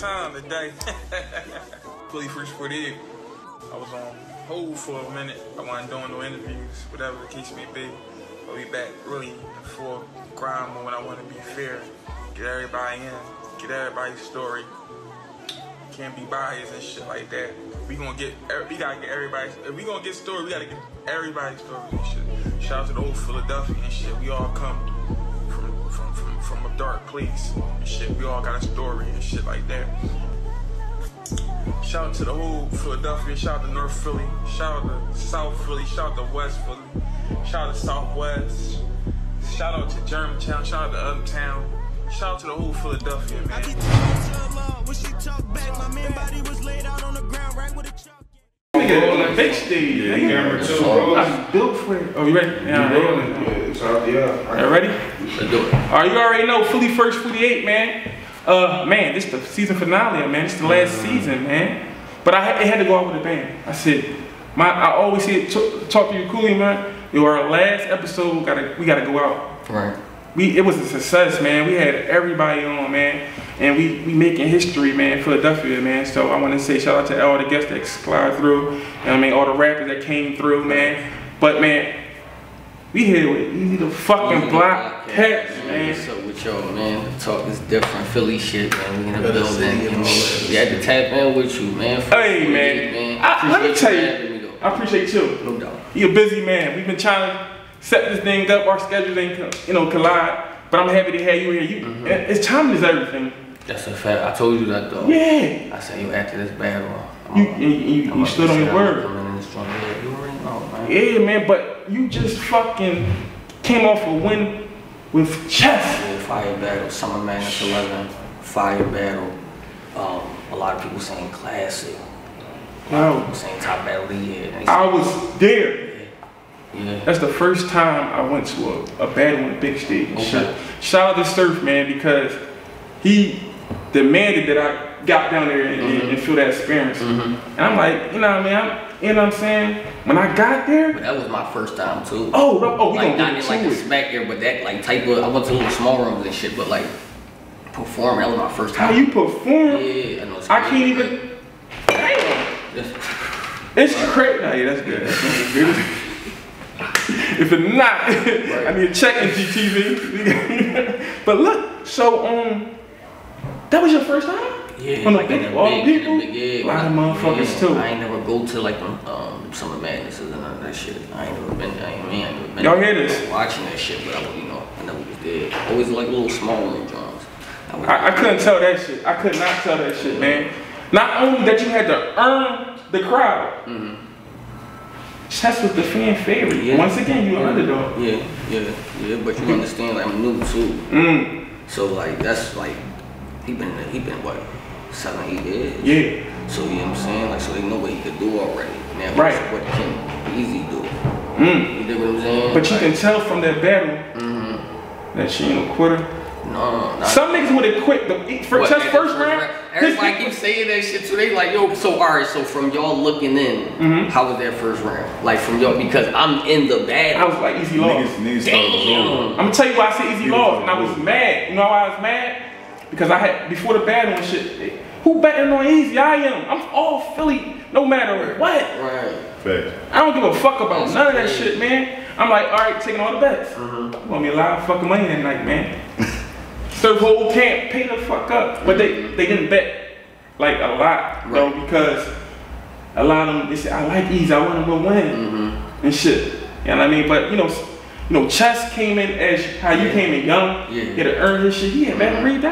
time today. Philly First 48. I was on hold for a minute. I wasn't doing no interviews, whatever the case may be. I'll be back really for grind mode when I want to be fair. Get everybody in, get everybody's story. Can't be biased and shit like that. We gotta get everybody's. If we gonna get story, we gotta get everybody's story and shit. Shout out to the old Philadelphia and shit. We all come from a dark place and shit. We all got a story and shit like that. Shout out to the whole Philadelphia. Shout out to North Philly. Shout out to South Philly. Shout out to West Philly. Shout out to Southwest. Shout out to Germantown. Shout out to Uptown. Shout out to the whole Philadelphia, man. Nigga on the big stage. Yeah, you got it. I'm built for it. Oh, you ready? Yeah, yeah. Ready? Let's do it. You already know Philly First 48, man. Man, this is the season finale, man. This is the last season, man. But it had to go out with a bang. I said, I always say, talk to you coolly, man. Our last episode, we gotta go out. Right. It was a success, man. We had everybody on, man, and we making history, man. Philadelphia, man. So I want to say shout out to all the guests that slide through, and I mean all the rappers that came through, man. But man, we here with Eazy the fucking Block Pets, man. What's up with y'all, man? The talk is different, Philly shit, man. We in the building, you know. We had to tap in with you, man. Hey, man. Let me tell you, I appreciate you. No doubt. You're a busy man. We've been trying to set this thing up. Our schedules ain't, collide. But I'm happy to have you here. It's time is everything. That's a fact. I told you that though. Yeah. I said, after this battle, you stood on your word. You already know, man. Yeah, man. But you just fucking came off a win with Chess. Yeah, fire battle, Summer Madness 11, fire battle. A lot of people saying classic. A lot of people saying top battle of the year. I was there. Yeah. That's the first time I went to a battle on the big stage. Okay. Shout out to Surf, man, because he demanded that I got down there and feel that experience. And I'm like, you know what I'm saying? When I got there, but that was my first time too. We like gonna not in like a smack here, but that like type of. I went to little small rooms and shit, but like performing, that was my first time. How you perform? Yeah, I know. I can't even. It's crazy. Nah, yeah, that's good. That's good. If it's not, right. I need to check NGTV. But look, so that was your first time? Yeah, on the like big, all the people? A lot of motherfuckers too. I ain't never go to like Summer Madnesses and none of that shit. I ain't never been. Y'all hear this? Watching that shit, but I never was there. Always like little small room drums. I couldn't tell that shit. I could not tell that shit, man. Not only that you had to earn the crowd. Chess was the fan favorite. Yeah. Once again, you an underdog. Yeah. But you understand, like, I'm new too. So like that's like he been what 7, 8 years. Yeah. So you know what I'm saying? Like so they know what he could do already. Now what can Eazy do? You dig what I'm saying? But you can tell from that battle that she ain't a quitter. No. Some niggas would have quit the first round. Everybody keeps saying that shit too. They like, yo, so alright, so from y'all looking in, how was that first round? Like from y'all, because I'm in the battle. I was like, Eazy lost. Damn. I'm gonna tell you why I said Eazy lost, and I was mad. You know why I was mad? Because I had, before the battle and shit, who betting on Eazy? I am. I'm all Philly, no matter what. Right. Fact. I don't give a fuck about none of that shit, man. I'm like, alright, taking all the bets. Want me a lot of fucking money that night, man. Surf whole camp, pay the fuck up. But they didn't bet like a lot, though, because a lot of them, they said, I like Eazy, I want him to win and shit. You know what I mean? But you know, Chess came in as how you came in young. He had to earn his shit. He had back $3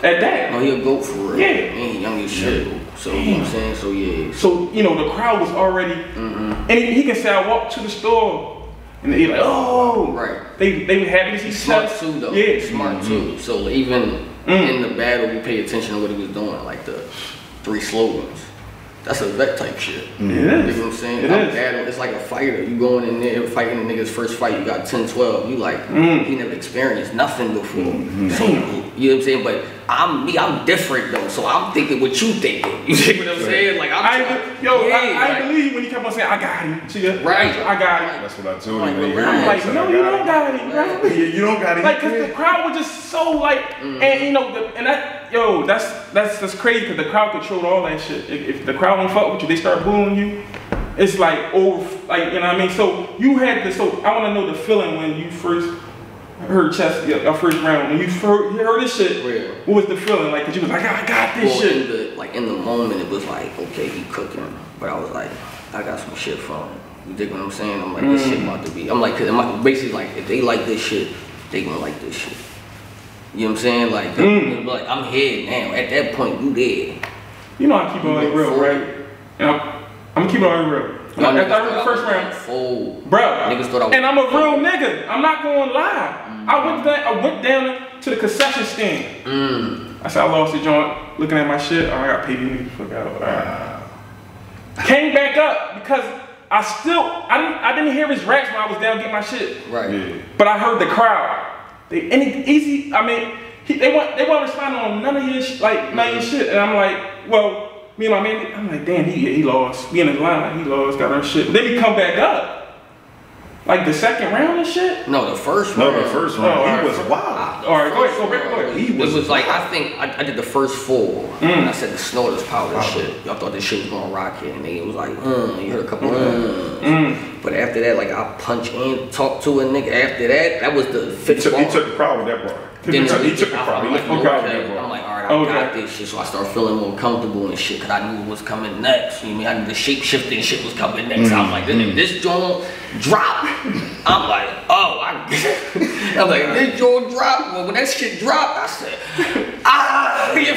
at that. Oh, he'll go for real. Yeah. And he young as shit. So you know what I'm saying? So yeah. So the crowd was already, and he can say I walked to the store. And they like, oh, right. They were happy to see smart too, though. Yeah, smart too. So even in the battle, we pay attention to what he was doing, like the 3 slogans. That's a vet type shit. It is. You know what I'm saying? It's like a fighter. You going in there fighting the nigga's first fight. You got 10-12. You like he never experienced nothing before. So you know what I'm saying? But I'm different though. So I'm thinking what you thinking. You see what I'm saying? Like I believe when you kept on saying I got him. See that? Right. I got him. That's what I told you. I'm like, no, you don't got him. Yeah, you don't got him. Like, cause the crowd was just so like, and and that's crazy because the crowd controlled all that shit. If the crowd don't fuck with you, they start booing you. It's like over, like, you know what I mean? So you had to, so I want to know the feeling when you first heard chess, your first round. When you heard this shit, what was the feeling like? Cause you was like, I got this shit. In the moment, it was like, okay, he cooking. But I was like, I got some shit from him. You dig what I'm saying? I'm like, this shit about to be. I'm like, basically like, if they like this shit, they gonna like this shit. You know what I'm saying? Like, I'm here now. At that point, you there. You know I keep on it real, right? And I'm gonna keep it on real. After I heard the first round, bro, niggas thought I was, and I'm a real nigga. I'm not gonna lie. I went down to the concession stand. I said, I lost the joint. Looking at my shit, I got paid. You fuck out. Came back up because I didn't hear his raps when I was down getting my shit. Right. Yeah. But I heard the crowd. Eazy. I mean, they weren't responding on none of his shit. And I'm like, well. Me and my man, I'm like, damn, he lost. We in the line, he lost, got our shit. But then he come back up. Like the second round and shit? No, the first round. No, the first round. He was wild. All right, go ahead. It was like, I think, I did the first 4. And I said the snorters power shit. Y'all thought this shit was gonna rock it. And it was like, you heard a couple But after that, like, I punch in, talk to a nigga. After that was the 5th bar. He took the crowd with that bar. He took the crowd. I'm like, alright, I got this shit. So I started feeling more comfortable and shit, cause I knew what was coming next. You know what I mean? I knew the shape shifting shit was coming next. I'm like, if this joint drop, I'm like, oh, I'm like, if this joint drop, well, when that shit dropped, I said, Alright,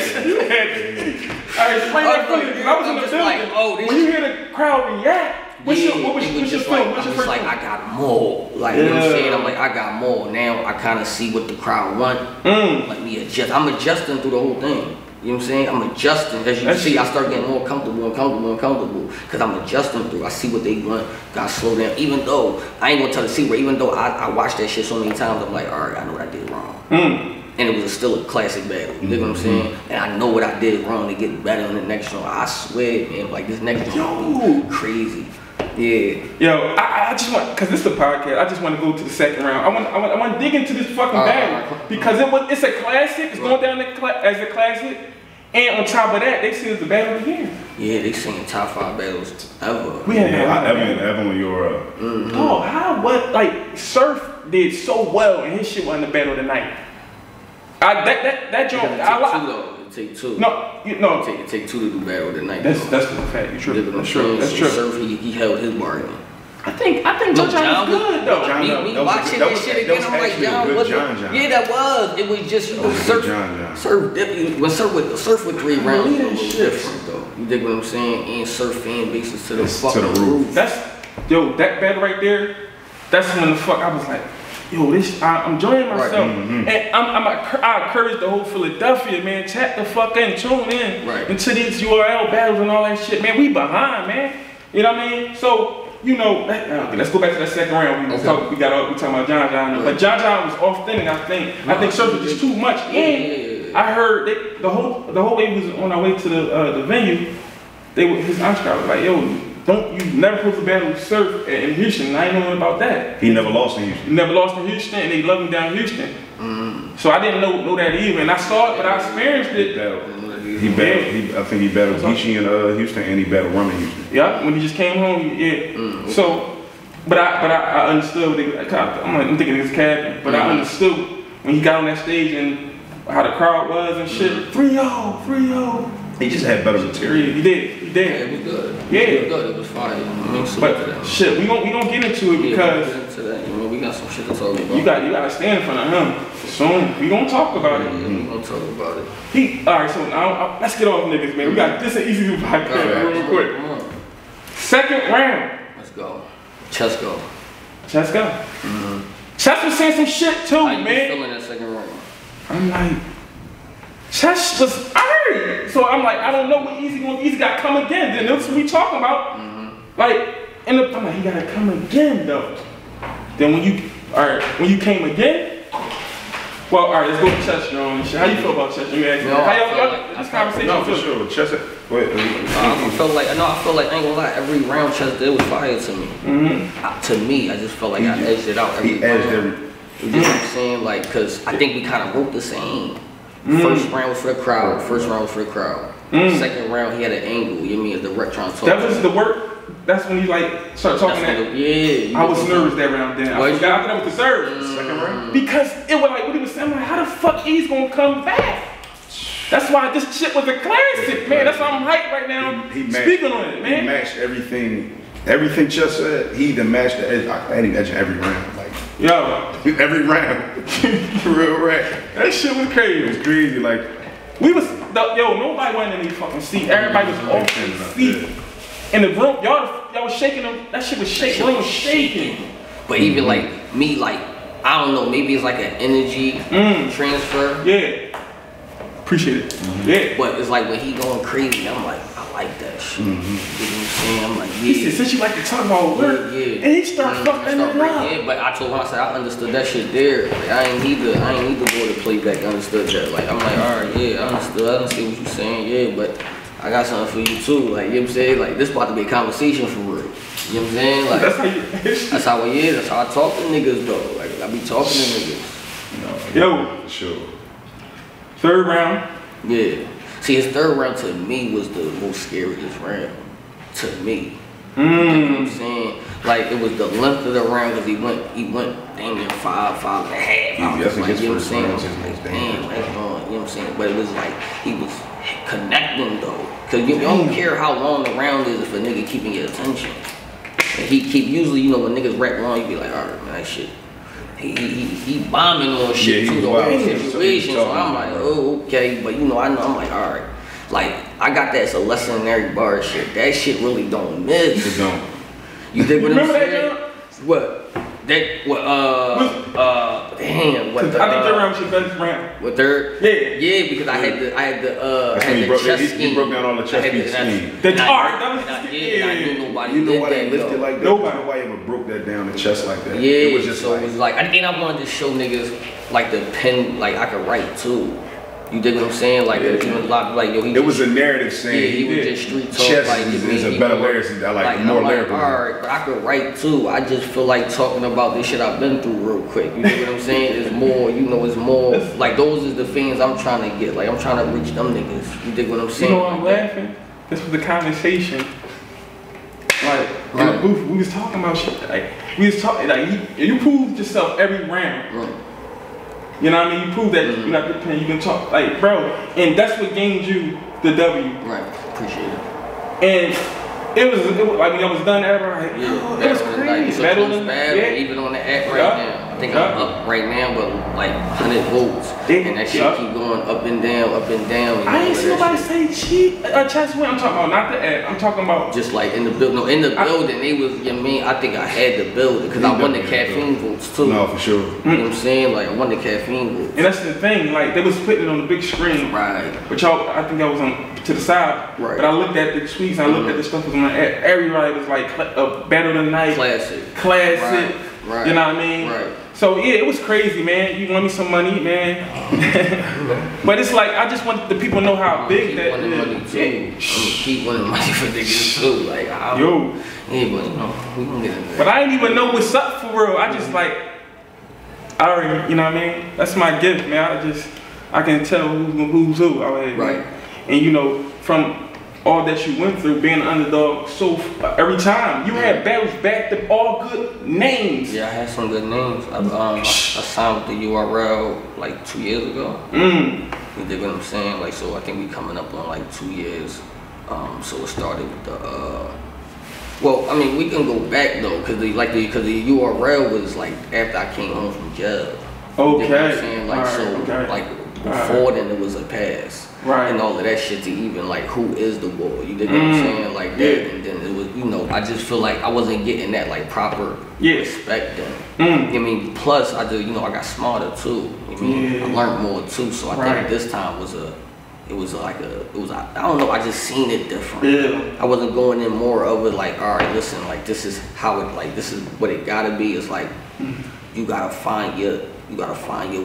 explain that feeling. I was in the building. Like, oh, this when you hear the crowd react, what was your feeling? What's your first like, I got more. Like, you know what I'm saying? I'm like, I got more. Now I kind of see what the crowd want. Let me adjust. I'm adjusting through the whole thing. You know what I'm saying? I'm adjusting. As you can see, I start getting more comfortable and comfortable and comfortable. Because I'm adjusting through. I see what they want. Gotta slow down. Even though, I ain't gonna tell the secret, even though I watched that shit so many times, I'm like, alright, I know what I did wrong. And it was still a classic battle. You know what I'm saying? And I know what I did wrong to get better in the next one. I swear, man, like this next one crazy. Yeah. Yo, I just want, cause this is the podcast. I just want to go to the second round. I want to dig into this fucking battle because it's a classic. It's going down as a classic, and on top of that, they say it's the battle of the year. Yeah, they saying top 5 battles ever. We had Evan when you were. Oh, like Surf did so well, and his shit wasn't the battle of the night. That joint. Take 2. No. It take 2 to do battle tonight. That's the fact. You're true. That's true. Surf, he held his bargain. I think John was good though. Me watching that shit again, I'm like, John was yeah, that was. It was just Surf. When Surf with 3 rounds, it was different though. You dig what I'm saying? And Surf fan bases to the fucking roof. That battle right there. That's when the fuck I was like, yo, I'm enjoying myself. And I encourage the whole Philadelphia, man, tap the fuck in, tune in into these URL battles and all that shit, man. We behind, man. You know what I mean? So, you know, let's go back to that second round. We talking about John. But John was authentic, I think. I think Surf was just too much. And I heard the whole way we was on our way to the venue, his entourage was like, yo, you never supposed to battle Surf in Houston, and I ain't knowing about that. He never lost in Houston. He never lost in Houston, and they love him down in Houston. So I didn't know that either, and I saw it, but I experienced it. I think he battled Geechee in Houston, and he battled Rum in Houston. Yeah, when he just came home, So, but I understood what I'm thinking it's capping, but I understood when he got on that stage and how the crowd was and shit. 3-0, 3-0. He just had better material. He did. Yeah, it was good. It was fire. But shit, we gonna get into it because we got some shit to talk about. You gotta stand in front of him soon. We gonna talk about it. We gonna talk about it. Alright, so now let's get off niggas, man. We got this an Eazy podcast real quick. Second round. Let's go. Chess go. Chess was saying some shit too, man. How you feeling that second round? I'm like, Chess was alright. So I'm like, I don't know what Eazy got come again. Then that's what we talking about. Like, I'm like, he gotta come again though. Then when you came again, well, alright, let's go to Chess, John. How you feel about Chess? You ask me. How this conversation? No, for sure. Chess. I feel like I ain't gonna lie. Every round Chess did was fire to me. To me, I just felt like I edged it out. He edged every. You know what I'm saying? Like, cause I think we kind of wrote the same. First round was for the crowd. Second round, he had an angle. You mean, as the rec trying to talk. That was the work. That's when he like started talking that. Yeah. I was nervous that round then. I forgot that was the third. Second round? Because it was like what he was saying. Like, how the fuck he's gonna come back? That's why this shit was a classic, man. That's why I'm hyped right now. Speaking on it, man. He matched everything. Everything Chess said, he even matched the edge. I had him edging every round. Like, yo. Every round. Real rap. That shit was crazy. It was crazy. Like, nobody went in any fucking seat. Everybody was off their seat. In the room, y'all was shaking them. That shit was shaking. The room was shaking. But even like me, like, I don't know, maybe it's like an energy transfer. Yeah. Appreciate it. Yeah. But it's like when he going crazy, I'm like, I like that shit. You know what I'm saying? I'm like, yeah. He said, since you like to talk about work, and he started fucking it up. Yeah, but I told him, I said, I understood that shit there. Like, I ain't need to go to playback. I understood that. Like, I'm like, all right, yeah, I understood what you saying, yeah, but I got something for you too. Like, you know what I'm saying? Like, this about to be a conversation for real. You know what I'm saying? Like, that's how it is. That's how I talk to niggas though. Like, I be talking to niggas. Yo, for sure. Third round. Yeah. See, his third round to me was the most scariest round. To me. You know what I'm saying? Like, it was the length of the round because he went damn near 5 and a half. I was like, you know what I'm saying? I was just like, damn, that's going, you know what I'm saying? But it was like, he was connecting though. Cause you don't care how long the round is if a nigga keeping your attention. And he keep, usually, you know, when niggas rap long, you be like, alright, man, that shit. He bombing on shit too, the whole situation. So I'm like, oh, okay. But you know, I'm like, alright. Like, I got that as a lesson in every bar shit. That shit really don't miss. It don't. You dig what I'm Remember saying? that, What? That, what, damn, what the, I think third round was your best round. What, third? Yeah, because I had the chess scheme. He broke down all the chess piece scheme. I knew nobody You know did why they that, lifted though. like that? Nobody ever broke that down the chest like that. Yeah, it was just so like, it was like, and I wanted to show niggas like the pen, like I could write too. You dig what I'm saying? Like, even a lot, like, yo, he it was a narrative saying. Yeah, he was just street talk. Chess like, is a better lyrics. I like more lyrical. Alright, but I could write too. I just feel like talking about this shit I've been through real quick. You know what I'm saying? It's more, you know, it's more, like, those is the fans I'm trying to get. Like, I'm trying to reach them niggas. You dig what I'm saying? You know why I'm laughing? This was the conversation. Like, in the booth, we was talking about shit. Like, we was talking, like, you proved yourself every round. Right. You know what I mean? You prove that you got the pen, you can talk, like, bro, and that's what gained you the W. Right, appreciate it. And it was like when I was done, like, yeah, it was crazy. Better than battle, even on the app right now. I think I'm up right now, but like 100 volts, and that shit keep going up and down, up and down. I ain't seen nobody say cheat a chess win. I'm talking about not the app. I'm talking about just like in the build. No, in the building, they was. You know what I mean? I think I had the building because I won the caffeine votes too. No, for sure. You know what I'm saying? Like I won the caffeine votes. And that's the thing. Like they was putting it on the big screen. Right. But y'all, I think I was on to the side. Right. But I looked at the tweets. And I looked at the stuff was on the app. Everybody was like Battle of the Night. Classic. Right. You know what I mean? Right. So yeah, it was crazy, man. You want me some money, man? But it's like I just want the people to know how big that is. Money too. I'm gonna keep winning money for niggas too. Like yeah, but you know, we gonna get in there. But I didn't even know what's up for real. I just like I already, you know what I mean? That's my gift, man. I can tell who's who out here. Right. And you know, from all that you went through, being an underdog, so every time you had battles backed up, all good names. Yeah, I had some good names. I signed with the URL like 2 years ago. You dig what I'm saying? Like, so I think we coming up on like 2 years. So it started with the. Well, I mean, we can go back though, cause the URL was like after I came home from jail. Okay. You know what I'm saying? Like okay. like before then it was a pass. Right. And all of that shit to even like who is the war, you dig what I'm saying? Like that, and then it was, you know, I just feel like I wasn't getting that like proper respect then. I mean, plus I did, you know, I got smarter too. I mean, I learned more too. So I think this time was I don't know, I just seen it different. Yeah. I wasn't going in more of it like, all right, listen, like this is how it, like this is what it gotta be. It's like you gotta find your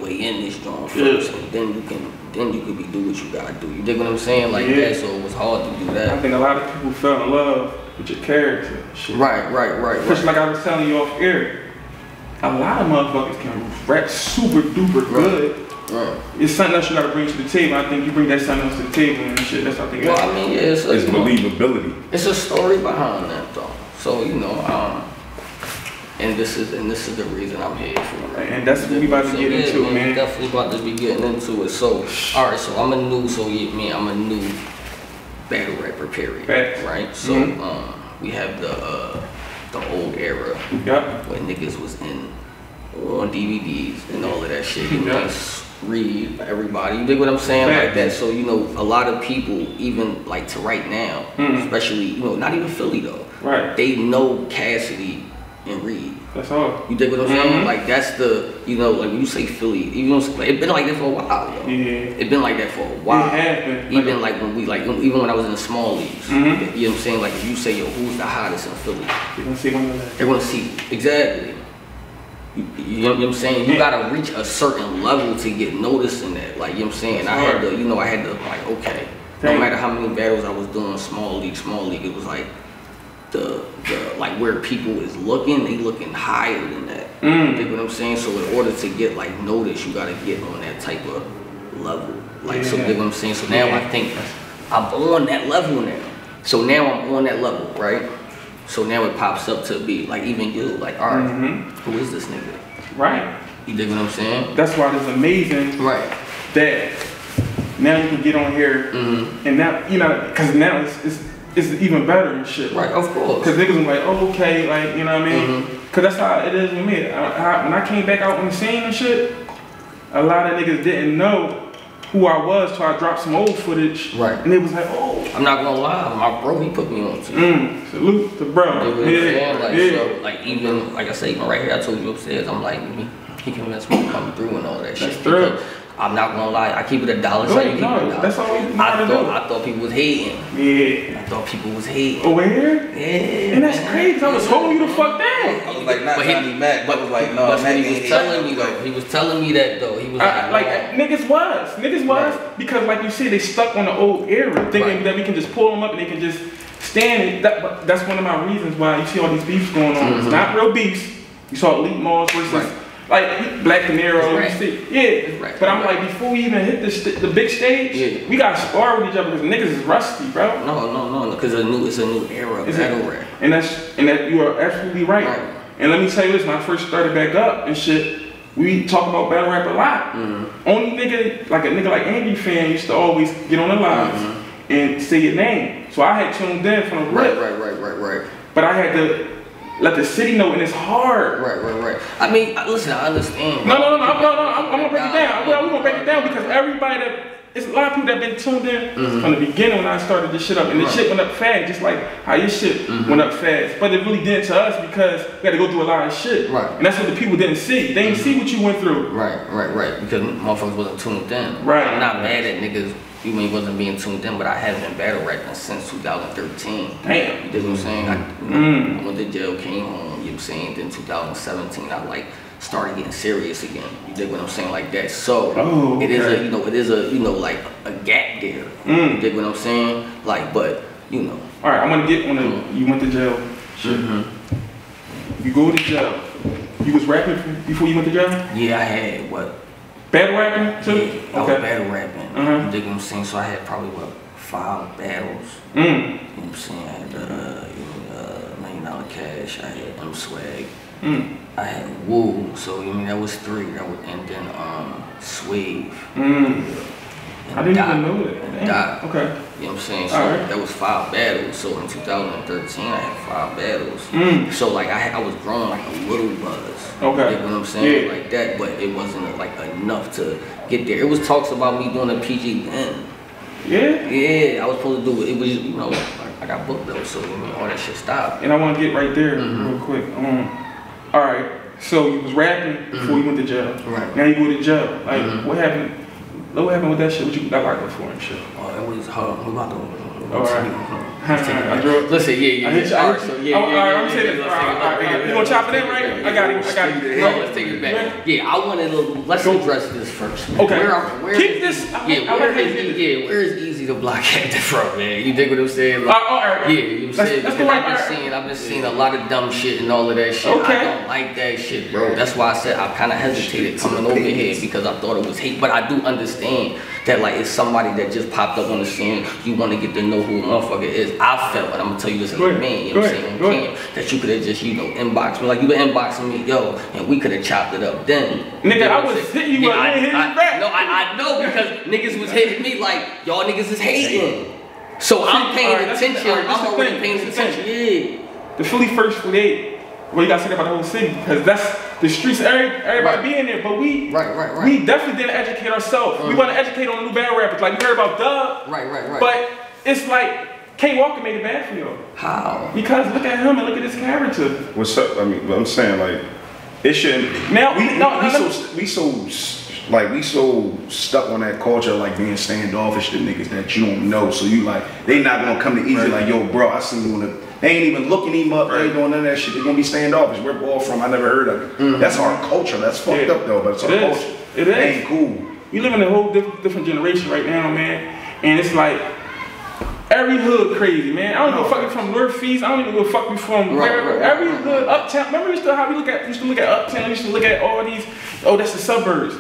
way in this joint first, and then you can be do what you gotta do. You dig what I'm saying? Like that, so it was hard to do that. I think a lot of people fell in love with your character. Shit. Right. Because like I was telling you off air, a lot of motherfuckers can rap super duper good, Right. It's something else you gotta bring to the table. I think you bring that something else to the table and shit. That's what I think. Well, I mean, yeah, it's believability. It's a story behind that though. So you know, and this is the reason I'm here for. Right? And that's what we about to get into, man. We're definitely about to be getting into it. So, all right. So I'm a new battle rapper. Period. Facts. Right. So we have the old era. Yep. When niggas was on DVDs and all of that shit. You know, read everybody. You dig what I'm saying? Like that. So you know, a lot of people, even like to right now, especially you know, not even Philly though. Right. They know Cassidy and Reed. That's all. You dig what I'm saying? Like that's the, you know, like when you say Philly, even it been like that for a while, yo. Yeah. It been like that for a while. It has been. Even like when we even when I was in the small leagues. You know what I'm saying? Like if you say, yo, who's the hottest in Philly? They're gonna see one of that. They're gonna see exactly. You know what I'm saying? You gotta reach a certain level to get noticed in that. Like, you know what I'm saying? I had to like, okay, no matter how many battles I was doing small league, it was like the like where people is looking, they looking higher than that. You know what I'm saying? So in order to get like noticed, you gotta get on that type of level. Like so, you know what I'm saying? So now I think I'm on that level now. So now I'm on that level, right? So now it pops up to be like even you, like, all right, who is this nigga? Right. You dig what I'm saying? That's why it's amazing. Right. That now you can get on here and now you know, because now it's even better and shit. Right. Of course. Because niggas was like, oh, okay, like, you know what I mean? Because that's how it is with me. When I came back out on the scene and shit, a lot of niggas didn't know who I was till I dropped some old footage. Right. And it was like, oh. I'm not gonna lie, my bro, he put me on too. Salute to bro. So, like even, like I say, even right here, I told you upstairs, I'm like, he convinced me to come through and all that shit. Because I'm not gonna lie, I keep it $1. So you keep it $1. That's all we do. I thought people was hating. Yeah. I thought people was hating. Oh, here? Yeah. And that's crazy. I was holding you the fuck down. I was like, not Johnniemac. But I was like, no, that's Mac what he was telling me though. He was telling me that though. He was like, niggas was because like you see, they stuck on the old era, thinking that we can just pull them up and they can just stand. That's one of my reasons why you see all these beefs going on. It's not real beefs. You saw Elite Malls versus like Black Canero. But I'm like, before we even hit the big stage, we got to spar with each other because niggas is rusty, bro. No, because it's a new era of battle rap. And that you are absolutely right. And let me tell you this, when I first started back up and shit, we talk about battle rap a lot. Only nigga, like a nigga like Andy Fan used to always get on the lives and say your name. So I had tuned in from the rip. Right. But I had to let the city know, and it's hard. Right. I mean, listen, I understand. No. I'm gonna break it down. We're gonna break it down because everybody it's a lot of people that been tuned in from the beginning when I started this shit up, and the shit went up fast, just like how your shit went up fast. But it really did to us because we had to go through a lot of shit. Right. And that's what the people didn't see. They didn't see what you went through. Right. Because motherfuckers wasn't tuned in. Right. I'm not mad at niggas. You mean wasn't being tuned in, but I haven't been battle rapping since 2013. Damn. You dig what I'm saying? I went to jail, came home, you know what I'm saying? Then 2017, I like started getting serious again. You dig what I'm saying? Like that. So it is a like a gap there. You dig what I'm saying? Like, but you know. All right, I'm gonna get on the you went to jail shit. You go to jail. You was rapping before you went to jail? Yeah, I had what? Battle rapping too? Yeah, I was battle rapping. You dig what I'm saying? So I had probably 5 battles. You know what I'm saying? I had $1 million cash. I had Swag. I had Woo. So you mean that was 3. And then Swave. I didn't even know that. Okay. You know what I'm saying? So that was 5 battles. So in 2013, I had 5 battles. So like I was growing like a little buzz. Okay. You know what I'm saying? Like that, but it wasn't like enough to get there. It was talks about me doing a PG then. Yeah, I was supposed to do it. It was, you know, I got booked though, so all that shit stopped. And I want to get right there real quick. All right, so you was rapping before you went to jail. Right. Now you go to jail. Like, what happened? What happened with that shit? What you got locked up for and shit? Oh, it was we about to. All right. Listen, I hit you. All right, I'm saying this. All right. You gonna chop it in, right? I got it. Let's take it back. Yeah, let's address this first. Okay. Where keep this. Where is Eazydablock had different, man. You dig what I'm saying? Like, yeah, you know what I'm saying? Because I've been seeing a lot of dumb shit and all of that shit. I don't like that shit, bro. That's why I said I kind of hesitated coming over here because I thought it was hate. But I do understand that like it's somebody that just popped up on the scene. You want to get to know who a motherfucker is. I felt, and I'm gonna tell you this as a man, you know what I'm saying, that you could have just, you know, inboxed me. Like you were inboxing me, yo, and we could have chopped it up then. Nigga, I was hitting you, but hitting you back. No, I know because niggas was hitting me like, y'all niggas is hating. So I'm paying attention. I'm already paying attention. Yeah. The Philly first 48. Well, you gotta say that about the whole city because that's the streets. Everybody being there, but we we definitely didn't educate ourselves. We want to educate on the new bad rappers. Like you heard about Dub. Right. But it's like K Walker made it bad for you. How? Because look at him and look at his character. What's up? I mean, I'm saying like it shouldn't. Now we so stuck on that culture like being standoffish to niggas that you don't know. So you like they not gonna come to Eazy like, yo, bro, I seen you on the. They ain't even looking him up. They ain't doing none of that shit. They gonna be standoffish. Where ball from? I never heard of it. That's our culture. That's fucked up though, but it's our culture. It is. Ain't cool. We live in a whole different generation right now, man. And it's like every hood crazy, man. I don't give a fuck you from Northeast. I don't even give a fuck you from wherever. Every hood, uptown. Remember how we used to look at uptown. We used to look at all these. Oh, that's the suburbs.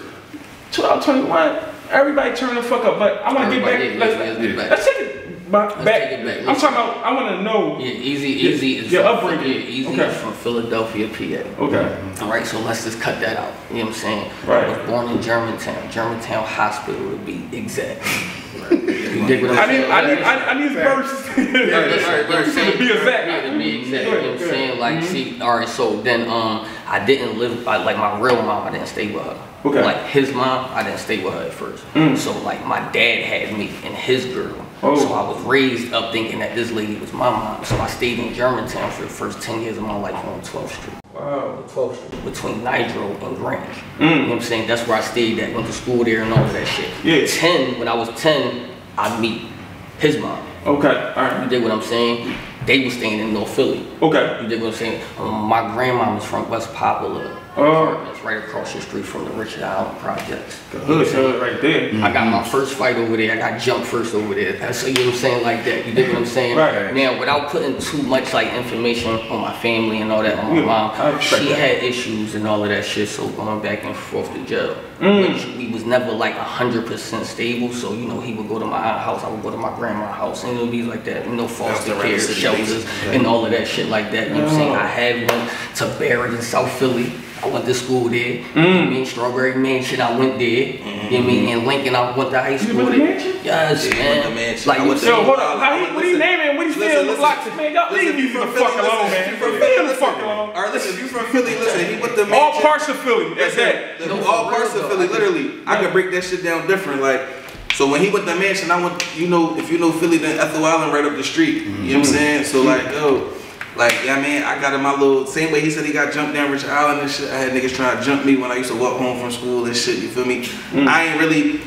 2021. Everybody turn the fuck up. But I want to get back. Let's take it. Back. I'm talking about. I want to know. Yeah, Eazy is your upbringing. Yeah, Eazy is from Philadelphia, PA. Okay. All right, so let's just cut that out. You know what I'm saying? Right. I was born in Germantown Hospital to be exact. You dig what I'm saying? I need verses. To be exact. To be exact. You know what I'm saying? Like, see, all right. So then, I didn't live like my real mom. I didn't stay with her. Okay. Like his mom, I didn't stay with her at first. So like my dad had me and his girl. So I was raised up thinking that this lady was my mom. So I stayed in Germantown for the first 10 years of my life on 12th Street. Wow. 12th Street. Between Nitro and Greenwich. You know what I'm saying? That's where I stayed at, went to school there and all of that shit. Yeah. When I was 10, I meet his mom. Okay, alright. You dig what I'm saying? They were staying in North Philly. Okay. You dig what I'm saying? My grandma was from West Poplar. Apartments right across the street from the Richard Allen Projects. The hood right there. I got my first fight over there. I got jumped first over there. So you know what I'm saying, like that. You dig what I'm saying? Right. Now, without putting too much like information on my family and all that, on my mom, she had issues and all of that shit. So going back and forth to jail, which we was never like 100% stable. So you know, he would go to my aunt's house, I would go to my grandma's house, and it would be like that. You know, foster care, shelters, and all of that shit like that. You know what I'm saying? I had one to Barrett in South Philly. I went to school there. You know what I mean? Strawberry Mansion, I went there. You know what I mean? In Lincoln, I went to high school there. Yes, man. Like, yo, hold on. What are you naming? What are you saying? Man, y'all leave me the fuck alone, man. Leave me the fuck alone. Alright, listen, if you from Philly, listen, he went to mansion. All parts of Philly. That's it. All parts of Philly, literally. I could break that shit down different. Like, so when he went to mansion, I went, you know, if you know Philly, then Ethel Island right up the street. You know what I'm saying? So like, yo. Like, yeah, man, I got in my little, same way he said he got jumped down Richard Island and shit. I had niggas trying to jump me when I used to walk home from school and shit, you feel me? I ain't really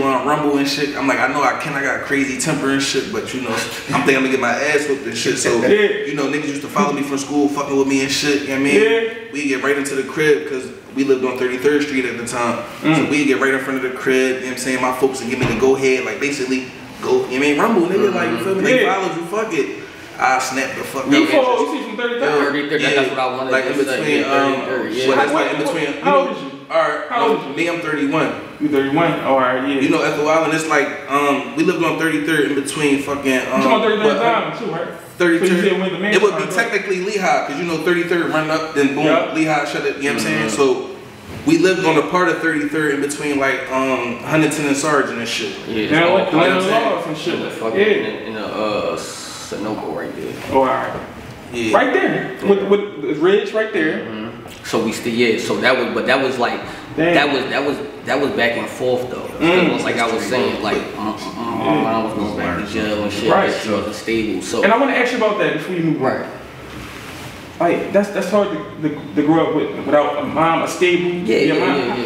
want to rumble and shit. I'm like, I know I got crazy temper and shit, but you know, I'm thinking I'm gonna get my ass whooped and shit. So, you know, niggas used to follow me from school, fucking with me and shit, you know what I mean? We get right into the crib, cause we lived on 33rd Street at the time. So we get right in front of the crib, you know what I'm saying? My folks would give me the go ahead, like basically, go, you know what I mean? Rumble, nigga, like, you feel me? They followed you, fuck it. I snapped the fuck out. You see from 33rd? That's what I wanted like to in between, that's like in between. How old is you? Alright, how old is you? Me, I'm 31. You 31? Alright, yeah. You know Ethel Island, it's like, we lived on 33rd in between fucking, you talking about 33rd Diamond too, right? 33rd. It would be technically Lehigh, cause you know 33rd run up, then boom, Lehigh shut it, you know what I'm saying? So, we lived on a part of 33rd in between like Huntington and Sargent and shit. Yeah, now like the land of laws and shit. In the Sunoco right there. Oh, alright. Yeah. Right there. With the ridge right there. So we still so that was like that was back and forth though. Like I was saying, like my mom was going back to jail and shit. Right. She wasn't stable. So and I want to ask you about that before you move. Right. Like that's hard to grow up without a mom, a stable. Yeah.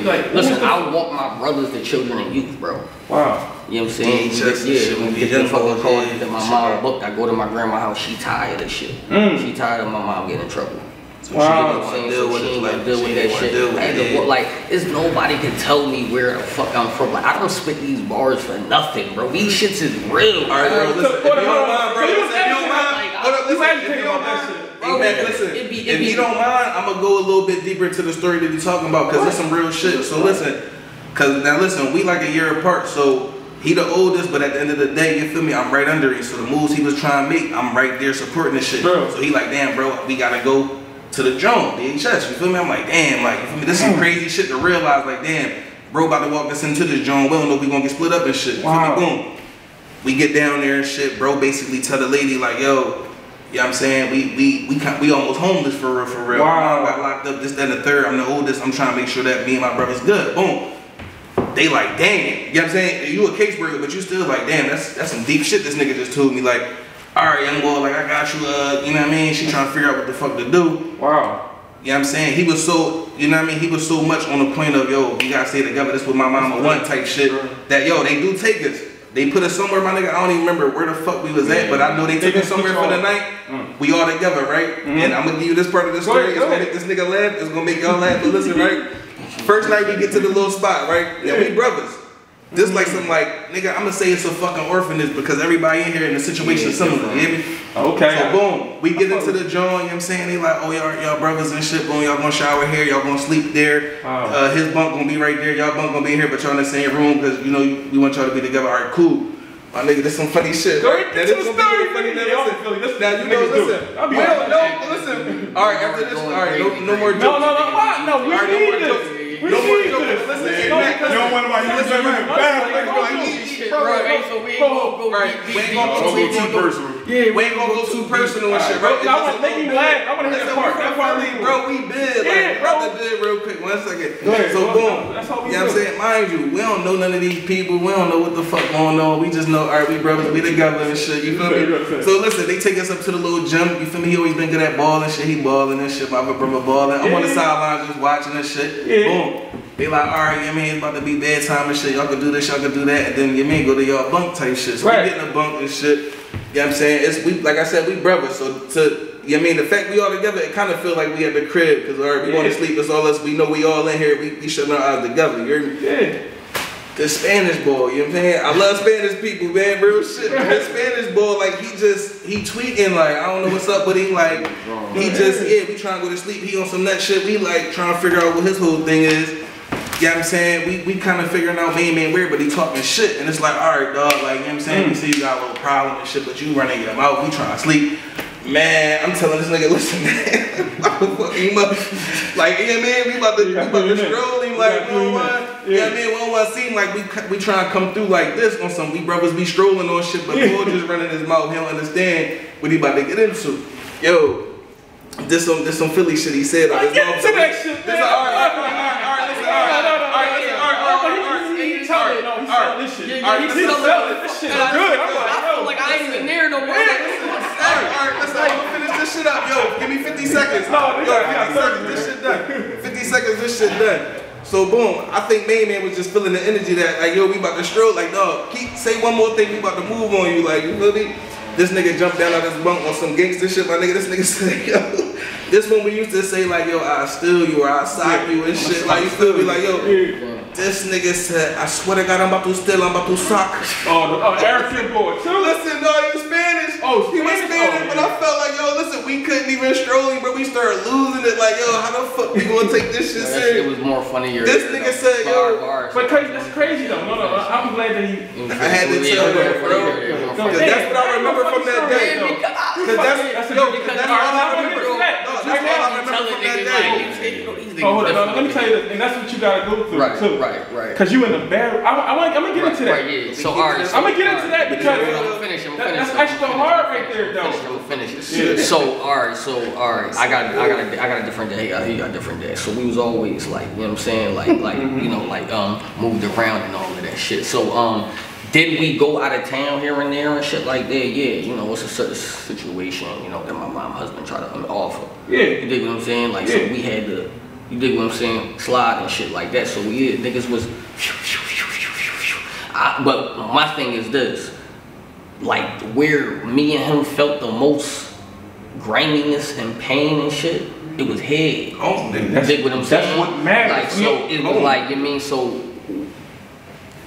Like, listen, I want my brothers to children and youth, bro. Wow. You know what I'm saying? When we get the fucking call that my mom booked, I go to my grandma's house. She tired of shit. She tired of my mom getting in trouble. So she didn't want to deal with it. Like, deal with that shit. Like, it's nobody can tell me where the fuck I'm from. Like, I don't spit these bars for nothing, bro. These shits is real. All right, bro. Listen, if you don't mind, bro. Listen, if you don't mind, hold up. Listen, if you don't mind. Hey man, listen, if you don't mind, I'm gonna go a little bit deeper into the story that you're talking about, because there's some real shit. So listen, because now listen, we like a year apart, so he the oldest, but at the end of the day, you feel me, I'm right under him. So the moves he was trying to make, I'm right there supporting this shit. Bro. So he like, damn bro, we gotta go to the joint, DHS, you feel me? I'm like, damn, like, you feel me? This is some crazy shit to realize, like, damn, bro about to walk us into this joint, we don't know if we gonna get split up and shit. Wow. You feel me? Boom. We get down there and shit, bro basically tell the lady like, yo, you know what I'm saying? We almost homeless for real, for real. Wow. My mom got locked up, this, that, and the third. I'm the oldest. I'm trying to make sure that me and my brother's good. Boom. They like, damn. You know what I'm saying? You a case breaker, but you still like, damn, that's some deep shit this nigga just told me. Like, all right, young boy, like, I got you, you know what I mean? She trying to figure out what the fuck to do. Wow. You know what I'm saying? He was so, you know what I mean? He was so much on the point of, yo, we gotta stay together. This was my mama one type shit. That, yo, they do take us. They put us somewhere, my nigga. I don't even remember where the fuck we was at, but I know they took us somewhere for the night. We all together, right? And I'm gonna give you this part of the story. It's gonna make this nigga laugh. It's gonna make y'all laugh. But listen, right? First night we get to the little spot, right? Yeah, we brothers. This like some like, nigga, I'm gonna say it's a fucking orphanage because everybody in here in the situation is similar, you hear me? Okay. So boom, we get into the joint, you know what I'm saying? They like, oh y'all brothers and shit, boom, y'all gonna shower here, y'all gonna sleep there. His bunk gonna be right there, y'all bunk gonna be here, but y'all in the same room because you know we want y'all to be together. Alright, cool. My nigga, this some funny shit. Go right? ahead, This gonna be funny. Now you know, listen. Listen. Alright, after this, alright, no more jokes. No, we need this. No more jokes. Listen, You don't want nobody to listen in the bathroom. We ain't gonna go too personal and shit, right? I want to make you laugh. I want to hear that part. Bro, we bid. Like, brother did real quick. 1 second. So boom. That's how we You know what I'm saying? Mind you, we don't know none of these people. We don't know what the fuck going on. We just know, alright, we brothers, we together and shit. You feel me? So listen, they take us up to the little gym. You feel me? He always been good at balling shit. He balling and shit. My brother balling. I'm on the sidelines just watching and shit. Boom. They like, alright, you mean, it's about to be bedtime and shit. Y'all can do this, y'all can do that. And then you mean go to y'all bunk type shit. So we get in the bunk and shit. You know what I'm saying? It's we, like I said, we brothers. So you know what I mean, the fact we all together, it kind of feel like we at the crib because alright, we want to sleep. It's all us. We know we all in here. We shutting our eyes together. You hear me? Yeah. The Spanish boy, you know what I'm saying? I love Spanish people, man. Real shit. The Spanish boy, like he tweaking, like I don't know what's up with him. Like he just we trying to go to sleep. He on some nut shit. We like trying to figure out what his whole thing is. You know what I'm saying? We kind of figuring out man weird, but he talking shit. And it's like, alright, dog, like, you know what I'm saying? We see you got a little problem and shit, but you running your mouth, we trying to sleep. Man, I'm telling this nigga, listen, man, I'm gonna fuck him up. Like, you know what I mean? We about to stroll him like, you know what I mean? We don't want to seem like we trying to come through like this on some, we brothers be strolling on shit, but boy just running his mouth, he don't understand what he about to get into. Yo, this some Philly shit he said on his mouth. Get to that shit, man. This shit is good. I feel like I ain't even there no more. Alright, listen, I'm gonna finish this shit up. Yo, give me 50 seconds. Yo, 50 seconds, this shit done. 50 seconds, this shit done. So boom, I think man was just feeling the energy that like, yo, we about to stroll. Like, dog, say one more thing, we about to move on you. Like, you feel me? This nigga jumped down out his bunk on some gangster shit, my nigga. This nigga said, yo, this one we used to say like, yo, I steal you or I sock you and shit. Like, you feel me? Like, yo. This nigga said, I swear to God, I'm about to steal, I'm about to sock. Oh, Eric boy, too. Listen, no, he was Spanish. Oh, he was Spanish, but I felt like, yo, listen, we couldn't even stroll him, but we started losing it. Like, yo, how the fuck we gonna take this shit serious? It was more funnier. This nigga said, yo. But that's crazy though. No, I'm glad that he. I had to tell that, bro. Because that's what I remember from that day. Because that's all I remember. That's all I remember from that day. Hold on, let me tell you this, and that's what you gotta go through too. Right. Cause you in the bed. I'm gonna get into that. Right, yeah. So alright. I'm gonna get into that because I'm finish. That's extra hard right there, though. I'm finish. Yeah. So alright. I got a different day. He got a different day. So we was always like, you know what I'm saying, like you know, like moved around and all of that shit. So did we go out of town here and there and shit like that? Yeah, you know, it's a certain situation, you know, that my husband tried to offer. Yeah. You dig what I'm saying? Like, so we had to, you dig what I'm saying, slide and shit like that. So yeah, niggas was, but my thing is this, like where me and him felt the most griminess and pain and shit it was head. Oh, You dig what I'm saying? That's what matters. Like, so it was like, you mean, so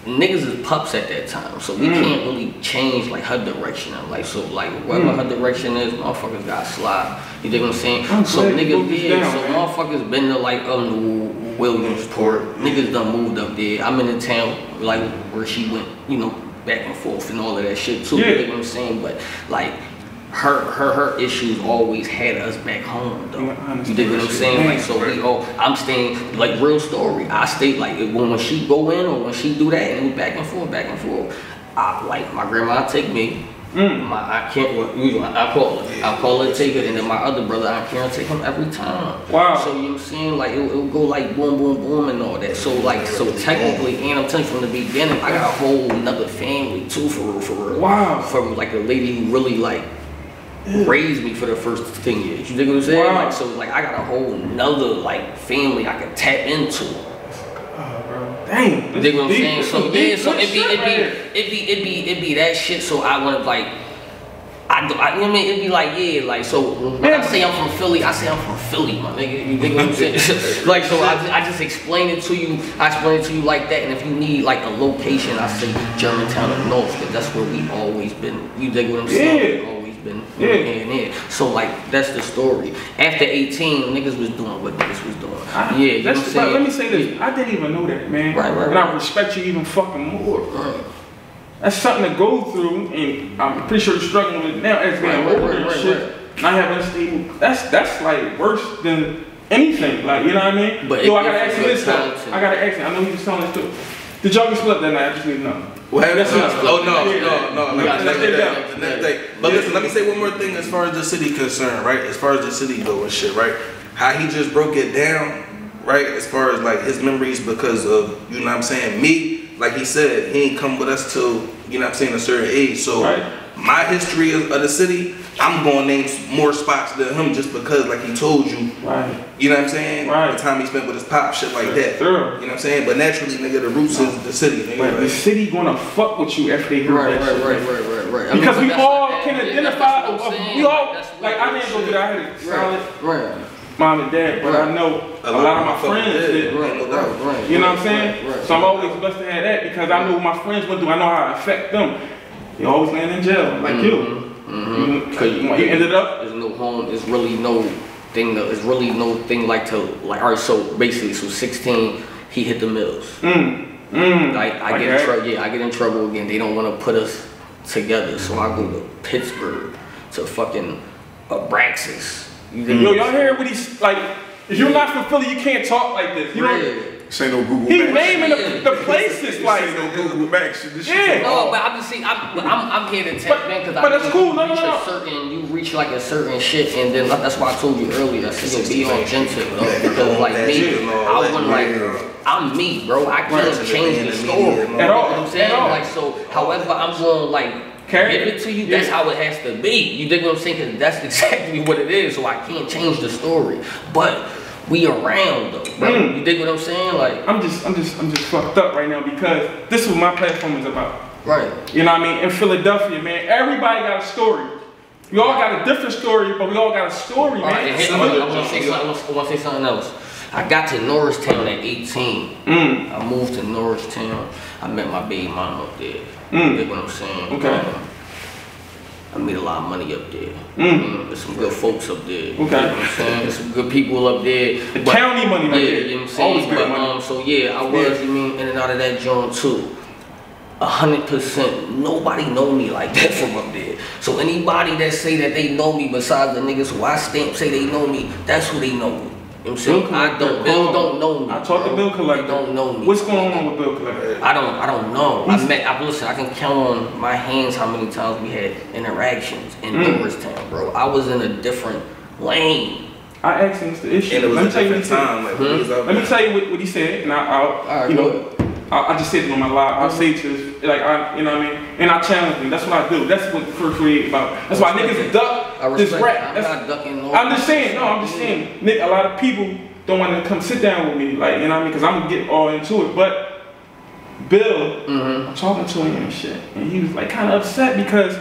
niggas is pups at that time, so we can't really change like her direction. Like, so like whatever her direction is, motherfuckers got slide. You dig what I'm saying? So niggas so motherfuckers been to like Williamsport. Niggas done moved up there. I'm in the town like where she went, you know, back and forth and all of that shit too. You dig what I'm saying? But like her issues always had us back home though. You dig what I'm saying? Like, so we all, I'm staying, like, real story, I stay like when she go in or when she do that and we back and forth, like my grandma take me, I call her take her, and then my other brother I can't take him every time. Wow. So you know what I'm saying, like it would go like boom boom boom and all that. So like, so technically, and I'm telling you from the beginning, I got a whole nother family too, for real. Wow. From like a lady who really like raised me for the first 10 years. You dig what I'm saying? Wow. Like, so like I got a whole nother like family I can tap into. Damn. You dig what I'm saying? So yeah, so it be that shit. So I want like, you know what I mean? It'd be like, yeah, like, so when I say I'm from Philly, I say I'm from Philly, my nigga. You dig what I'm saying? Like, so I just explain it to you. I explain it to you like that. And if you need like a location, I say Germantown or North, because that's where we always been. You dig what I'm saying? Yeah. Been in. So like that's the story. After 18, niggas was doing what niggas was doing. You know what I'm saying? Let me say this. I didn't even know that, man. Right. And I respect you even fucking more. Right. That's something to go through, and I'm pretty sure you're struggling with it now as being older and shit. Not having a stable. That's like worse than anything. Like, you know what I mean? But yo, I gotta ask you this though. I gotta ask you. I know you was telling us too. Did y'all get split that night? I just need to know. Well, no. But listen, let me say one more thing as far as the city concerned, right? As far as the city go and shit, right? How he just broke it down, right? As far as like his memories because of, you know what I'm saying? Me, like he said, he ain't come with us till, you know what I'm saying, a certain age. So my history of the city, I'm gonna name more spots than him just because, like he told you, you know what I'm saying? The time he spent with his pop, shit like that. You know what I'm saying? But naturally, nigga, the roots is the city. Nigga, the city gonna fuck with you after they hear that shit. Right. Because we all can identify. We all, like, I didn't go through that. I had a solid mom and dad, but I know a lot of my friends did. You know what I'm saying? So I'm always blessed to have that because I know what my friends went through. I know how it affect them. They always land in jail, like you. You ended up. There's no home. There's really no thing. There's really no thing like to like. All right, so basically, so 16, he hit the mills. I get in trouble. Yeah, I get in trouble again. They don't want to put us together, so I go to Pittsburgh to fucking Abraxas. Yo, y'all hear what he's like? If you're not from Philly, you can't talk like this. You know? This ain't no Google Maps. He naming the places like. This ain't no Google Maps. No, but I'm just saying, I'm here to tap in because but that's cool. You reach like a certain shit, and then that's why I told you earlier. I said be authentic, because like me, I want like. I'm me, bro. I can't change the story. At all. You know what I'm saying? Like, so, however I'm going like give it to you, that's how it has to be. You dig what I'm saying? Because that's exactly what it is. So I can't change the story. But we around though, bro. You dig what I'm saying? Like I'm just fucked up right now because this is what my platform is about. Right. You know what I mean? In Philadelphia, man, everybody got a story. We all got a different story, but we all got a story, man. I want to say something else. I got to Norristown at 18. I moved to Norristown. I met my baby mom up there. You dig what I'm saying? Okay. I made a lot of money up there. There's some good folks up there. You know what I'm saying? There's some good people up there. The county money right there. You know what I'm saying? Always good money. So yeah, I was, in and out of that joint too. 100%, nobody know me like that from up there. So anybody that say that they know me besides the niggas who I stamp say they know me, that's who they know me. You know what I'm saying? Bill don't know me. I talked to Bill Collector. They don't know me. What's going on with Bill Collector? I don't know. Listen, I can count on my hands how many times we had interactions in Norristown, bro. I was in a different lane. I asked him what's the issue. And it was a different time. Let me tell you what he said, and I just said it on my live. I'll say it to you know what I mean? And I challenge him. That's what I do. That's what First Rate about. That's why niggas duck this rap. I'm not ducking no. I'm just saying, Nick, a lot of people don't want to come sit down with me, like, you know what I mean? Because I'm going to get all into it. But Bill, I'm talking to him and shit. And he was like kind of upset because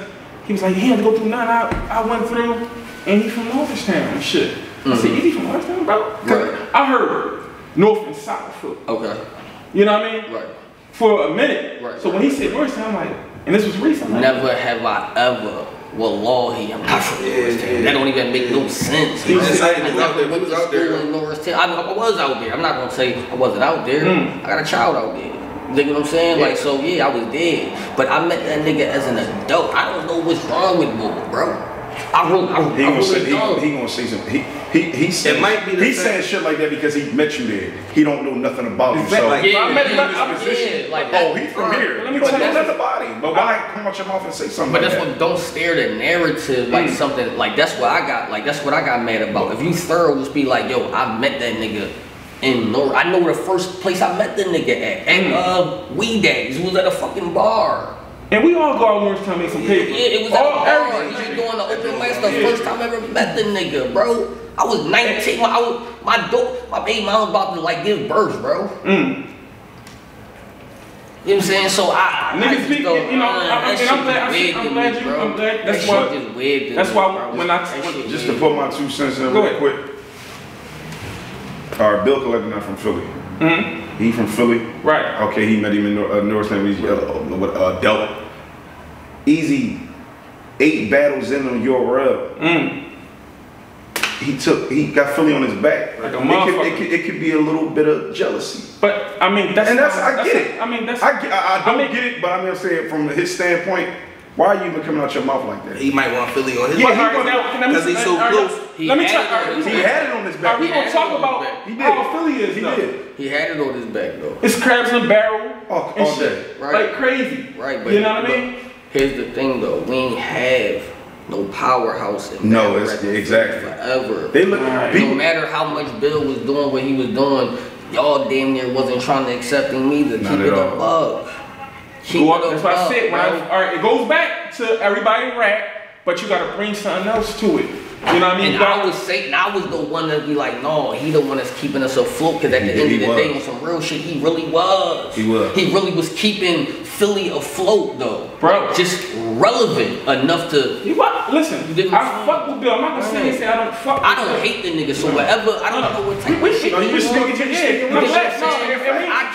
he was like, he had to go through nothing I went through. And he from Norristown and shit. I said, Eazy from Norristown, bro? Cause I heard North and South Philly. Okay. You know what I mean? Right. For a minute. Right. So when he said Norristown, I'm like, and this was recent. Like, never have I ever. Wallahi, I'm not from Norristown. That don't even make no sense. I never went to school in Norristown. I was out there. I'm not gonna say I wasn't out there. I got a child out there. You dig what I'm saying? Like, so yeah, I was there. But I met that nigga as an adult. I don't know what's wrong with Mook, bro. He gonna say something. He said, it might be he's saying shit like that because he met you there. He don't know nothing about you. So like, I met him in this position. Like, oh, he's from here. Let me tell you nothing about him. But why come out your mouth and say something? But like that's that? what don't stare the narrative like something like that's what I got. Like that's what I got mad about. If you thorough, just be like, yo, I met that nigga in North. I know the first place I met the nigga at Weed Days. He was at a fucking bar. And we all go out Norristown make some paper. Yeah, it was at a bar. He was doing the open mics the first time I ever met the nigga, bro. I was 19. My baby mom was about to like give birth, bro. You know what I'm saying? So niggas speak, you know, I'm glad. That's why when I just to put my 2 cents in real quick. Our bill collector not from Philly. He from Philly. Right. Okay, he met him in Norristown. He's dealt. Eazy 8 battles in on URL. He got Philly on his back. Like a motherfucker. It could be a little bit of jealousy. But I mean, I get it. I don't get it, but I'm gonna say it from his standpoint. Why are you even coming out your mouth like that? He might want Philly on his back because he's so close. Let me tell you, he had it on his back. Are we gonna talk about how Philly is? He did. He had it on his back though. It's crabs in a barrel all day, like crazy. Right, but you know what I mean? Here's the thing though, we ain't have no powerhouse in it's exactly forever. They look no matter how much Bill was doing what he was doing, y'all damn near wasn't trying to accept him either. Keep it above. That's what I said. Alright, it goes back to everybody rap, but you gotta bring something else to it. You know what I mean? And I was the one that be like, no, he the one that's keeping us afloat. Because at the end of the day, on some real shit, he really was. He was. He really was keeping Philly afloat, though. Bro. Just relevant enough to. Listen, I fuck with Bill. I'm not gonna say I don't fuck with I don't hate the nigga, so whatever, I don't know what type of shit. No, you just I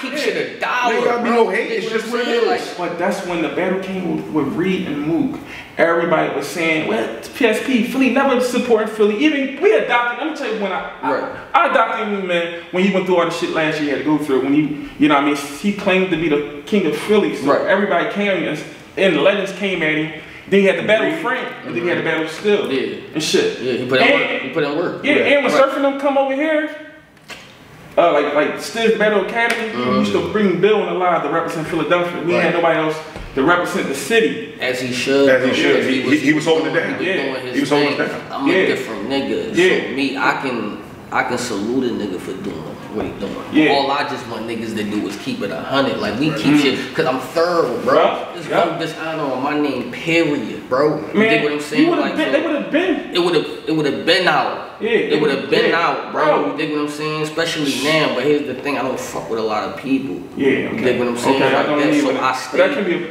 keep shit a dollar. There gotta be no hate, it's just what it is. But that's when the battle came with Reed and Mook. Everybody was saying, well, PSP, Philly never supported Philly. Even we adopted, let me tell you when I adopted him, man, when he went through all the shit last year he had to go through. When he, you know what I mean, he claimed to be the king of Philly. So everybody came and the legends came at him. Then he had the battle Frank, and then he had the battle Still. And shit. Yeah, he put in work. He put in work. Yeah, and when Surfing them come over here, like Still's Battle Academy, we used to bring Bill in a lot to represent Philadelphia. We had nobody else to represent the city. As he should. As he should. He was holding it down. He was holding it down. I'm a different nigga. So me, I can salute a nigga for doing what he doing. All I just want niggas to do is keep it 100. Like we keep shit, cause I'm thorough, bro. There's no dishonor on my name, period, bro. You dig what I'm saying? They would have been. It would have been out. It would have been out, bro. You dig what I'm saying? Especially now. But here's the thing, I don't fuck with a lot of people. You dig what I'm saying? So I stay.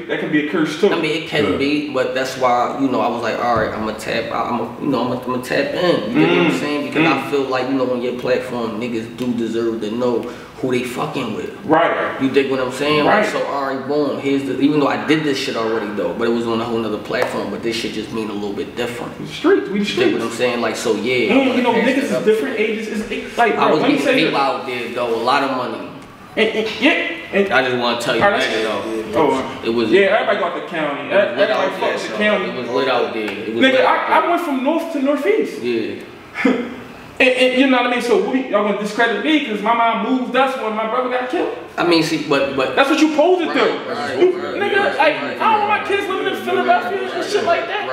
That can be a curse too. I mean, it can be, but that's why, you know, I was like, all right, I'm gonna tap out. I'm gonna tap in. You dig what I'm saying? Because I feel like, you know, on your platform, niggas do deserve to know who they fucking with. Right. You dig what I'm saying? Right. Like, so alright, boom. Even though I did this shit already though, but it was on a whole nother platform, but this shit just mean a little bit different. We the streets. You dig what I'm saying? Like, so yeah. And you know, niggas is different ages. It's like, bro, I was getting paid out there though, a lot of money. And I just want to tell you that though. It was. Yeah, everybody got the county. Everybody fucked the county. It was lit out there. Nigga, I went from north to northeast. Yeah. And you know what I mean? So y'all gonna discredit me because my mom moved us when my brother got killed? I mean, see, but that's what you supposed to do. Nigga, I don't want my kids living in Philadelphia and shit like that.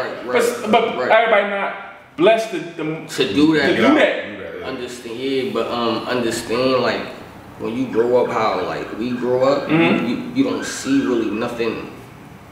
But everybody not blessed to do that. Understand, but understand, like, when you grow up how like we grow up, you don't see really nothing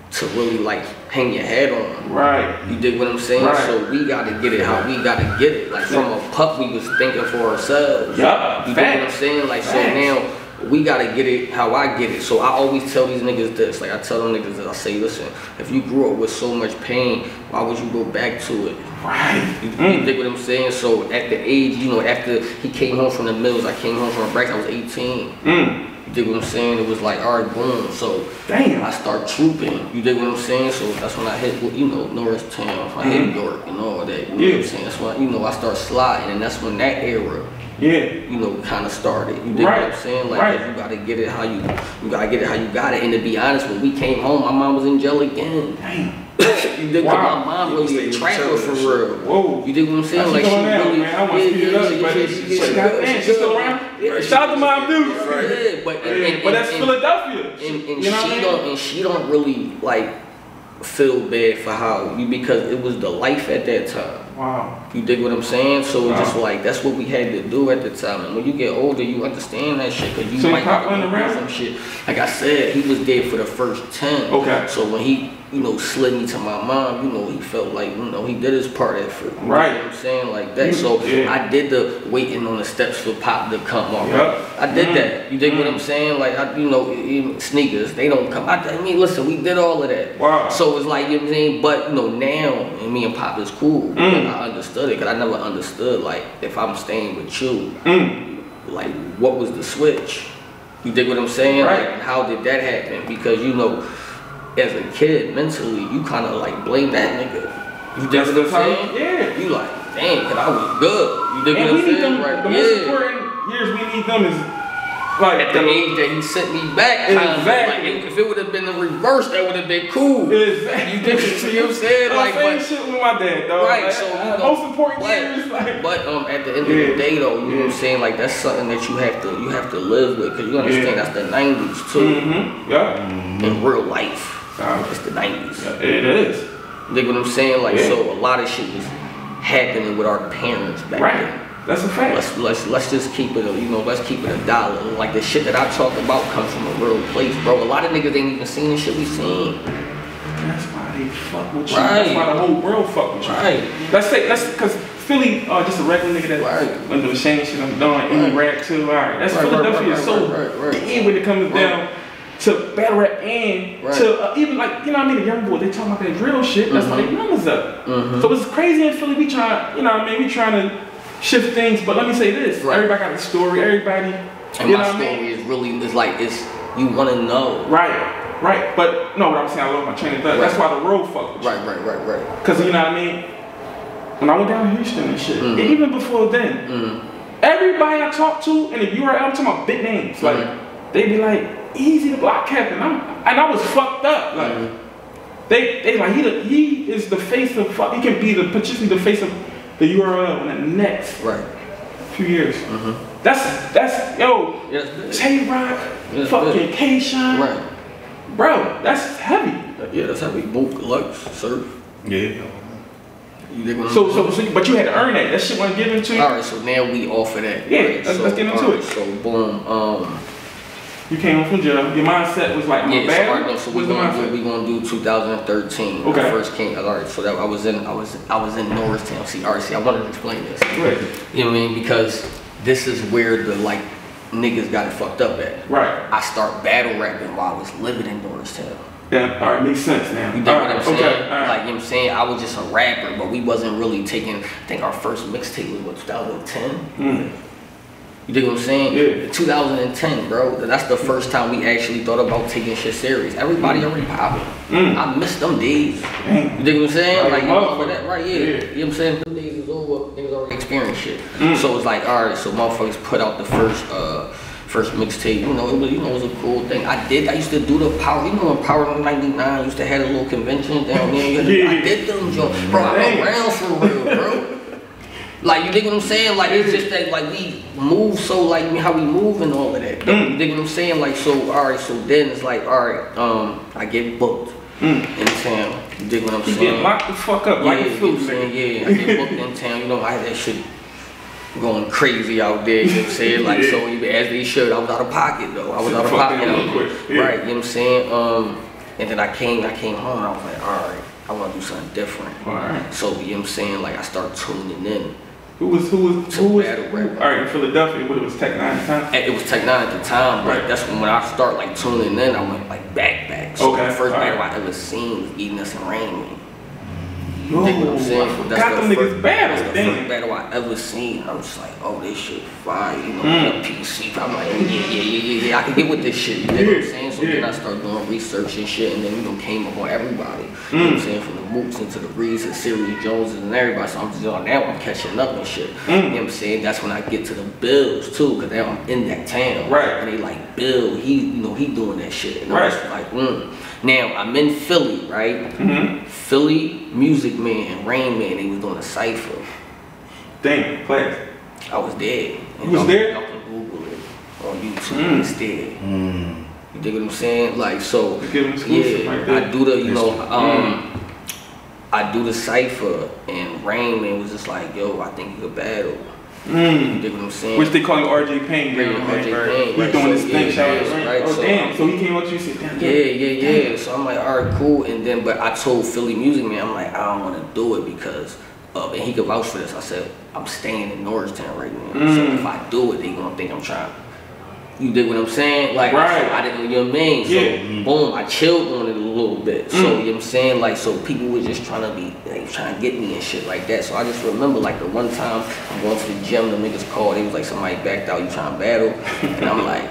to really like hang your head on. Right. You dig what I'm saying? Right. So we gotta get it how we gotta get it. Like from a pup we was thinking for ourselves. Yeah. You dig what I'm saying? Like so now we gotta get it how I get it. So I always tell these niggas this. Like I tell them niggas that I say, listen, if you grew up with so much pain, why would you go back to it? Right. You dig what I'm saying? So at the age, you know, after he came home from the mills, I came home from a break, I was 18. You dig what I'm saying? It was like, all right, boom. So damn. I start trooping. You dig what I'm saying? So that's when I hit, you know, Norristown. I hit York and all that. You know what I'm saying? That's when, you know, I start sliding, and that's when that era, you know, kind of started. You dig what I'm saying? Like, you gotta get it how you gotta get it how you got it. And to be honest, when we came home, my mom was in jail again. Damn. You dig what my mom really a trapper for real. Whoa. You dig what I'm saying? Like, she really, man. I want to speed it up, but she's still around. Shout out to Mom Dudes. Yeah, but that's Philadelphia. And she don't really like feel bad for how you, because it was the life at that time. Wow. You dig what I'm saying? So it's just like, that's what we had to do at the time. And when you get older, you understand that shit, because you might have some shit. Like I said, he was there for the first 10. Okay. So when he, you know, slid me to my mom, you know, he felt like, you know, he did his part at first. Right. You know what I'm saying? Like that. So I did the waiting on the steps for Pop to come on. I did that. You dig what I'm saying? Like, you know, even sneakers, they don't come. I mean, listen, we did all of that. Wow. So it's like, you know what I'm saying? But, you know, now, and me and Pop is cool. I understood it, because I never understood, like, if I'm staying with you, like, what was the switch? You dig what I'm saying? Right. Like, how did that happen? Because, you know, as a kid, mentally, you kind of like blame that nigga. You dig what I'm saying? Yeah. You like, damn, cause I was good. You dig what I'm saying? Them, right? The most important years we need them is like at the age that he sent me back. Exactly. Like, if it would have been the reverse, that would have been cool. Exactly. You dig what I'm saying? Like, same shit with my dad, dog. Right. Like, So you know, most important years. Like, but at the end of the day, though, you know what I'm saying? Like, that's something that you have to live with, because you understand that's the 90s too. In real life. It's the 90s. Yeah, it is. You dig what I'm saying? Like, so a lot of shit was happening with our parents back then. That's a fact. Let's just keep it, you know, let's keep it a dollar. Like, the shit that I talk about comes from a real place, bro. A lot of niggas ain't even seen the shit we seen. That's why they fuck with you. That's why the whole world fuck with you. Let's because Philly, just a regular nigga that went through the same shit I'm doing, any rap too. Alright, that's Philadelphia is so big when it comes down to battle rap and to even like, you know what I mean, the young boy, they talking about that drill shit, that's why they numbers up. So it's crazy in Philly, we trying, you know what I mean, we trying to shift things, but let me say this, everybody got a story, everybody, and you my know what story is really, it's like, it's, you wanna know. Right, but no, what I'm saying, I love my train of thought, that's why the road fuck with you. Right. Cause you know what I mean, when I went down to Houston and shit, and even before then, everybody I talked to, and if you were, I'm talking about big names, like, they be like, Eazydablock captain, and I was fucked up. Like they like he is the face of he can be potentially the face of the URL in the next few years. That's yo, Tay-Rock, fucking K-Shine, bro. That's heavy. Yeah, that's heavy. Book, Lux, Surf. Yeah. So, but you had to earn that. That shit wasn't given to you. All right, so now we off of that. Yeah, let's get into it. So boom, you came home from jail. Your mindset was like, my bad. So we gonna do 2013. Okay. I first came. All right. So that I was in Norristown. See, I wanted to explain this. You know what I mean? Because this is where the like niggas got it fucked up at. Right. I start battle rapping while I was living in Norristown. Yeah, all right, makes sense now. You dig what I'm saying? Like, you know what I'm saying? I was just a rapper, but we wasn't really taking, I think our first mixtape was, what, 2010? You dig what I'm saying? Yeah. 2010, bro. That's the first time we actually thought about taking shit serious. Everybody already popping. I miss them days. You dig what I'm saying? Like, you know that, right? Yeah. You know what I'm saying? Them days is over. Niggas already experienced shit. So it's like, all right, so motherfuckers put out the first mixtape, you know, it was a cool thing. I used to do the Power, you know when Power 99 used to have a little convention down there. I did them jokes. Bro, I'm around for real, bro. Like, you dig what I'm saying? Like, it's just that, like, we move so, like, how we move and all of that. You dig what I'm saying? Like, so, all right, so then it's like, all right, I get booked in town. You dig what I'm saying? You get locked the fuck up like a food, I get booked in town. You know, I had that shit going crazy out there, you know what I'm saying? Like, so as they should, I was out of pocket though. I was out of pocket. Right, you know what I'm saying? And then I came home and I was like, alright, I wanna do something different. So, you know what I'm saying? Like, I started tuning in. Who was alright, in Philadelphia, but it was Tech 9 at the time? It was Tech 9 at the time, but that's when I started like tuning in, I went like back. So the first battle I ever seen was Eating Us and Rain Man. You dig what I'm saying? Got them niggas battle. That's the first battle I ever seen. I'm just like, oh, this shit fire. You know, the PC. I'm like, yeah. I can get with this shit. You dig what I'm saying? So then I start doing research and shit, and then, you know, came up on everybody. You know what I'm saying? From the Mooks into the Breeze and Sirius Joneses and everybody. So I'm just on that one catching up and shit. You know what I'm saying? That's when I get to the Bills too, because now I'm in that town. Right. And they like, Bill, he doing that shit. And I was like, Now I'm in Philly, right? Philly Music Man and Rain Man, they was doing a cypher. Damn, class. I was there. You was there? Y'all can Google it on YouTube instead. You dig what I'm saying? Like, so I do the, you know, I do the cypher, and Rain Man was just like, yo, I think you could battle. You dig what I'm saying? Which they call him RJ Payne. RJ Payne. He's doing this thing, right? Oh, damn. So he came up to you and said, damn. Yeah. So I'm like, all right, cool. And then, but I told Philly Music Man, I'm like, I don't want to do it because, and he could vouch for this. I said, I'm staying in Norristown right now. So if I do it, they gonna think I'm trying. You dig what I'm saying? Like, I didn't, you know what I mean? So, boom, I chilled on it a little bit. So, you know what I'm saying? Like, so people were just trying to get me and shit like that. So I just remember, like, the one time I'm going to the gym, the niggas called, they was like, somebody backed out, you trying to battle? And I'm like,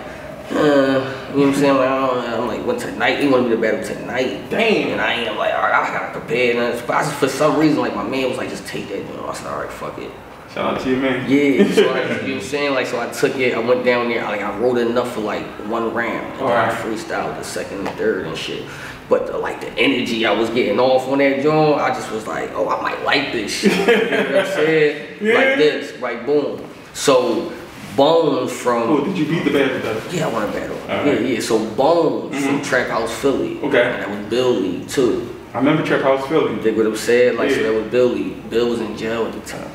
you know what I'm saying? Like, I'm like, what, tonight? They wanted me to battle tonight. Damn. And I ain't like, all right, I gotta prepare. But for some reason, like, my man was like, just take that, you know? I said, all right, fuck it. Shout out to you, man. Yeah, so you know what I'm saying? Like, so I took it, I went down there, I wrote enough for like one round. And then I freestyled the second and third and shit. But the energy I was getting off on that joint, I just was like, oh, I might like this shit. You know what I'm saying? Like this, right, boom. So Bones from... Oh, did you beat the battle though? Yeah, I won a battle. Yeah. So Bones from Trap House Philly. Okay. And that was Bill Lee too. I remember Trap House Philly. You dig what I'm saying? Like, so that was Bill Lee. Bill was in jail at the time.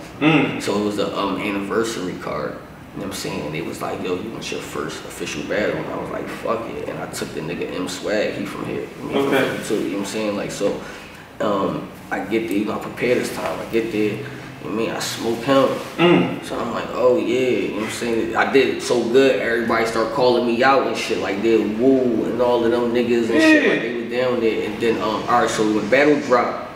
So it was the anniversary card. You know what I'm saying? They was like, yo, you want your first official battle? And I was like, fuck it. And I took the nigga M Swag, he from here. Too, you know what I'm saying? Like, so I get there, you know, I prepare this time. I get there, you know what I mean? I smoke him. So I'm like, oh yeah, you know what I'm saying? I did it so good, everybody start calling me out and shit, like they Woo and all of them niggas and shit, like they was down there. And then, alright, so when battle dropped,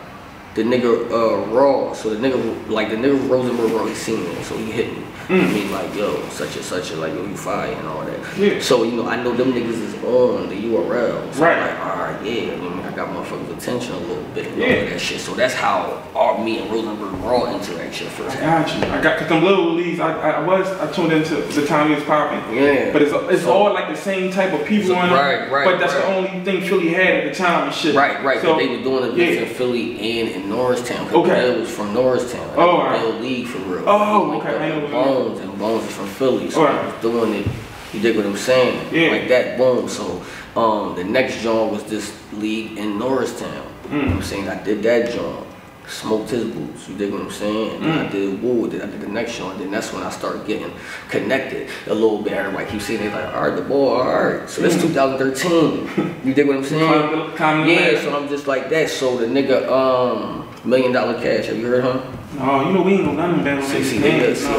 the nigga Raw, so the nigga Rosenberg Raw, he seen me, so he hit me. I mean, like, yo, such and such, like, yo, you fire and all that. So, you know, I know them niggas is on the URL. So I'm like, alright, yeah, I mean, I got motherfuckers' attention a little bit and all of that shit. So that's how me and Rosenberg Raw interaction first happened. I got cause them little leagues, I tuned into the time he was popping. Yeah. But it's all like the same type of people on it. But that's the only thing Philly had at the time and shit. Right. So they were doing it in Philly and in Norristown. Bill was from Norristown. Bill League for real. Oh, okay. I know. And Bones is from Philly, so I was doing it. You dig what I'm saying? Like that, boom. So the next joint was this league in Norristown. You know what I'm saying? I did that joint, smoked his boots. You dig what I'm saying? And then I did Woo. Then I did the next joint. Then that's when I started getting connected a little bit. Everybody keeps saying, they like, all right, the boy, all right. So that's 2013. You dig what I'm saying? Yeah. So I'm just like that. So the nigga, $1 Million Cash. Have you heard him? No, you know we ain't know none of that.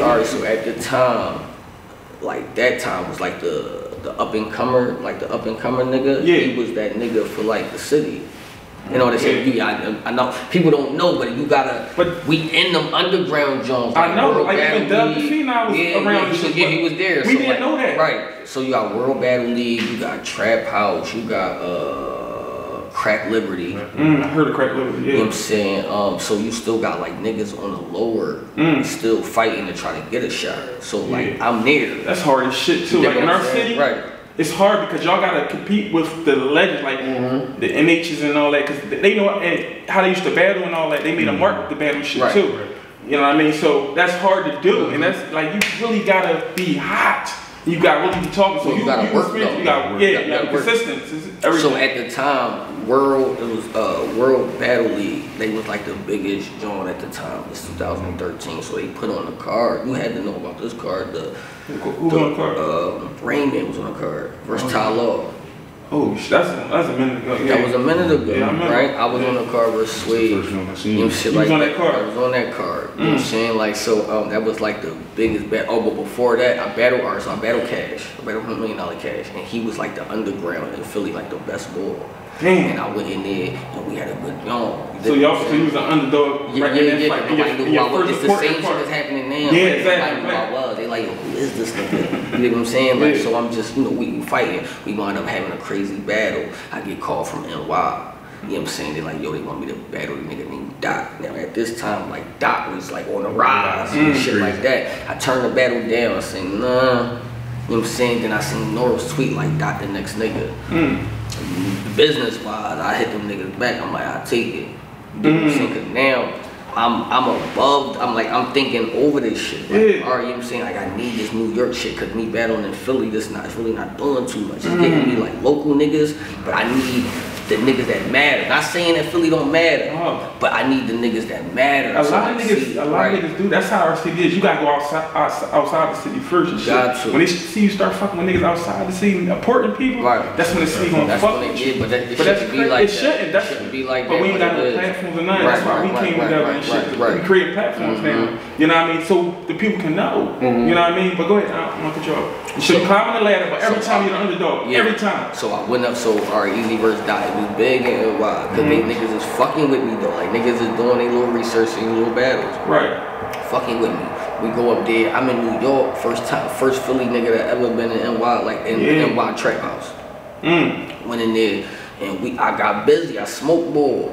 Alright, so at the time, like that time was like the up and comer, nigga. Yeah. He was that nigga for like the city. You know what I'm saying? I know people don't know, but you gotta. But we in them underground joints. Like I know, like even Dub the Phenom was around. He was there. We didn't know that. Right. So you got World Battle League, you got Trap House, you got Crack Liberty. I heard of Crack Liberty, You know what I'm saying? So you still got like niggas on the lower still fighting to try to get a shot. So like I'm there. That's hard as shit too. Like in our city, it's hard because y'all gotta compete with the legends like the NHs and all that, because they know how they used to battle and all that. They made a mark the battle shit too. You know what I mean? So that's hard to do, and that's like you really gotta be hot. You got really be talking, so you gotta work though. You got consistency. So at the time, World Battle League, they was like the biggest joint at the time. It's 2013, so they put on the card. You had to know about this card. Who was on the card? Rain Man was on the card. Versatile Law. Oh, that's a minute ago. That was a minute ago, right? I was on the card versus Sway. You know, shit like that. I was on that card. You know what I'm saying? Like, so that was like the biggest battle. Oh, but before that, I battled Cash. I battled $1 Million Cash. And he was like the underground in Philly, like the best bull. Damn. And I went in there and we had a good yawn. So you was an underdog. Yeah, right yeah, in that yeah. fight. Nobody knew who I was. It's the same shit part. that's happening now. Yeah, Like, exactly. nobody knew who I was. They like, yo, who is this nigga? You know what I'm saying? Like, so I'm just, you know, we fighting. We wind up having a crazy battle. I get called from NY. You know what I'm saying? They're like, yo, they want me to battle the nigga named Doc. Now at this time, like Doc was like on the rise and shit like that. I turned the battle down. I said, nah. You know what I'm saying? Then I seen Norris tweet like Doc the next nigga. Business wise, I hit them niggas back. I'm like, I take it. You know what I'm saying? Cause now I'm above. I'm thinking over this shit. Like, Yeah. all right, you know what I'm saying? Like I need this New York shit. Cause me battling in Philly, it's really not doing too much. It's getting me like local niggas, but I need the niggas that matter. Not saying that Philly don't matter, but I need the niggas that matter. A lot of niggas do. That's how our city is. You gotta go outside the city first and shit. When they see you start fucking with niggas outside the city, important people, that's when the city gonna fuck with you. But it shouldn't be like that. That shouldn't be like that. But we ain't got no platforms or nothing. That's why we came together and shit. We create platforms now. You know what I mean? So the people can know. You know what I mean? But go ahead, I'm gonna cut you off. You should climb on the ladder, but every time you're the underdog. Every time. So I went up, alright, Eazy versus Dot. It was big and wide. Cause they niggas is fucking with me though. Like niggas is doing their little research and little battles. Right. Fucking with me. We go up there. I'm in New York. First Philly nigga that ever been in NY, like in NY Trap House. Went in there and I got busy. I smoked ball.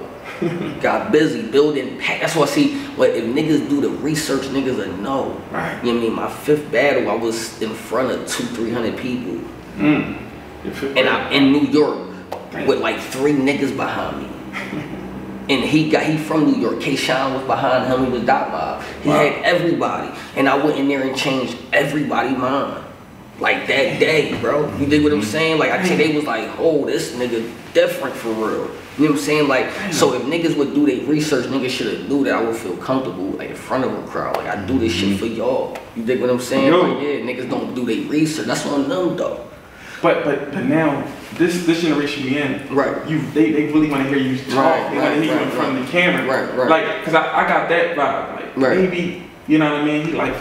Got busy building. That's what I see. But if niggas do the research, niggas will know. Right. You know what I mean? My 5th battle, I was in front of 200-300 people. And I'm in New York with like 3 niggas behind me. And he from New York. K-Shine was behind him. He was Dot Mob. He had everybody. And I went in there and changed everybody's mind. Like that day, bro. You dig what I'm saying? Like I think they was like, oh, this nigga different for real. You know what I'm saying? Like, so if niggas would do their research, niggas should have knew that I would feel comfortable like in front of a crowd. Like I do this shit for y'all. You dig what I'm saying? Like, yeah, niggas don't do their research. That's on them though. But now this generation we in, they really want to hear you talk. They want to hear you in front of the camera. Like, cause I got that vibe. Like maybe, you know what I mean? Like,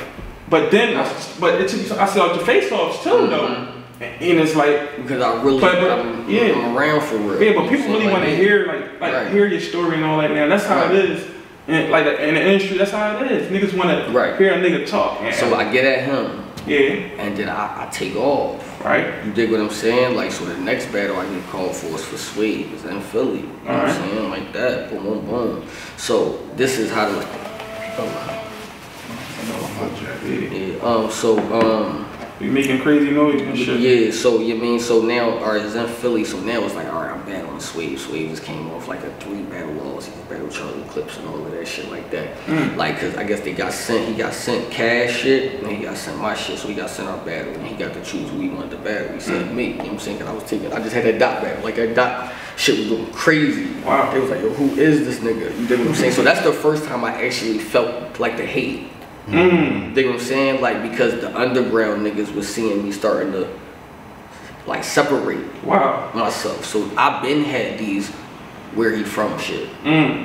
but then I saw your face offs too though. And it's like because I really I'm around for real. Yeah, but people really want to hear like hear your story and all that now. That's how it is. And like in the industry, that's how it is. Niggas want to hear a nigga talk. So I get at him. Yeah. And then I take off. Right. You dig what I'm saying? Like so the next battle I get called for is for Swede. It's in Philly. You know what I'm saying? Like that. Boom, boom, boom. So this is how to we making crazy noise and shit. Yeah, so you mean so now it's in Philly, so now it's like alright, I'm battling Swede. Swede just came off like a 3 battle loss. He battled Charlie Clips and all of that shit like that. Like cause I guess he got sent cash shit and he got sent my shit, so he got sent our battle and he got to choose who he wanted to battle. He said me, you know what I'm saying? Cause I just had that Dot battle. Like that Dot shit was going crazy. Wow. It was like, yo, who is this nigga? You dig what I'm saying? So that's the first time I actually felt like the hate. Dig what I'm saying? Like because the underground niggas was seeing me starting to like separate myself. So I've been had these where he from shit.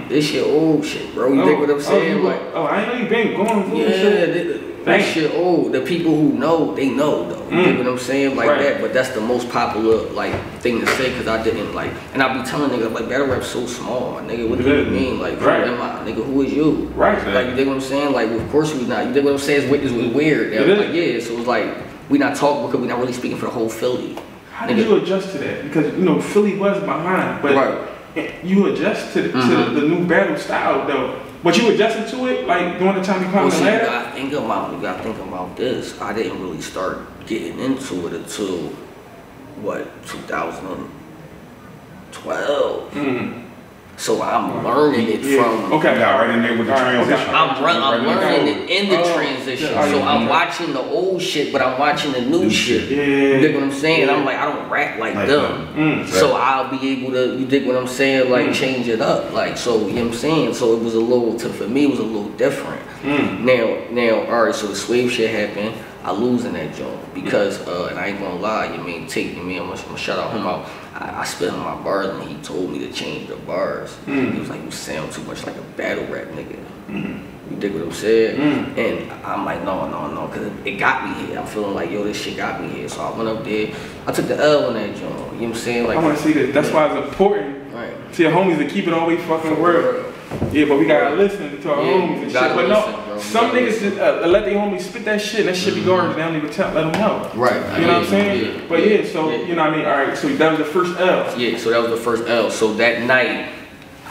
This shit old shit, bro. You dig what I'm saying? I know you been going through shit. That shit old. The people who know, they know though. You dig what I'm saying? Like that. But that's the most popular like thing to say because I didn't like. And I be telling niggas like battle rap's so small, my nigga. What do you mean? Like, who am I? Nigga, who is you? Like, you dig what I'm saying? Like, of course we not. You dig what I'm saying? It was weird. Like, yeah. So it was like we not talking because we not really speaking for the whole Philly. How did you adjust to that? Because you know Philly was behind, but you adjust to the new battle style though. But you adjusted to it, like during the time you climbed the ladder? You gotta think about this. I didn't really start getting into it until, 2012. So I'm learning it from. Right in there with the transition. I'm learning it in the transition. So I'm watching the old shit, but I'm watching the new shit. You dig what I'm saying? I'm like, I don't rap like them. So I'll be able to, you dig what I'm saying? Like change it up. Like, so, you know what I'm saying? So it was a little, for me, it was a little different. Now, all right, so the Swave shit happened. I lose in that joint because, and I ain't gonna lie, I'm gonna shout out him out. I spit on my bars and he told me to change the bars. He was like, you sound too much like a battle rap nigga. You dig what I'm saying? And I'm like, no, because it got me here. I'm feeling like, yo, this shit got me here. So I went up there. I took the L on that joint. You know what I'm saying? Like, I want to see this. That's why it's important to your homies to keep it all the way fucking real. Yeah, but we gotta listen to our homies and shit. But no, some niggas just let their homies spit that shit and that shit be garbage. They don't even let them know. Right. You know what I'm saying? Yeah. But yeah, so you know what I mean? Alright, so that was the first L. Yeah, so that was the first L. So that night,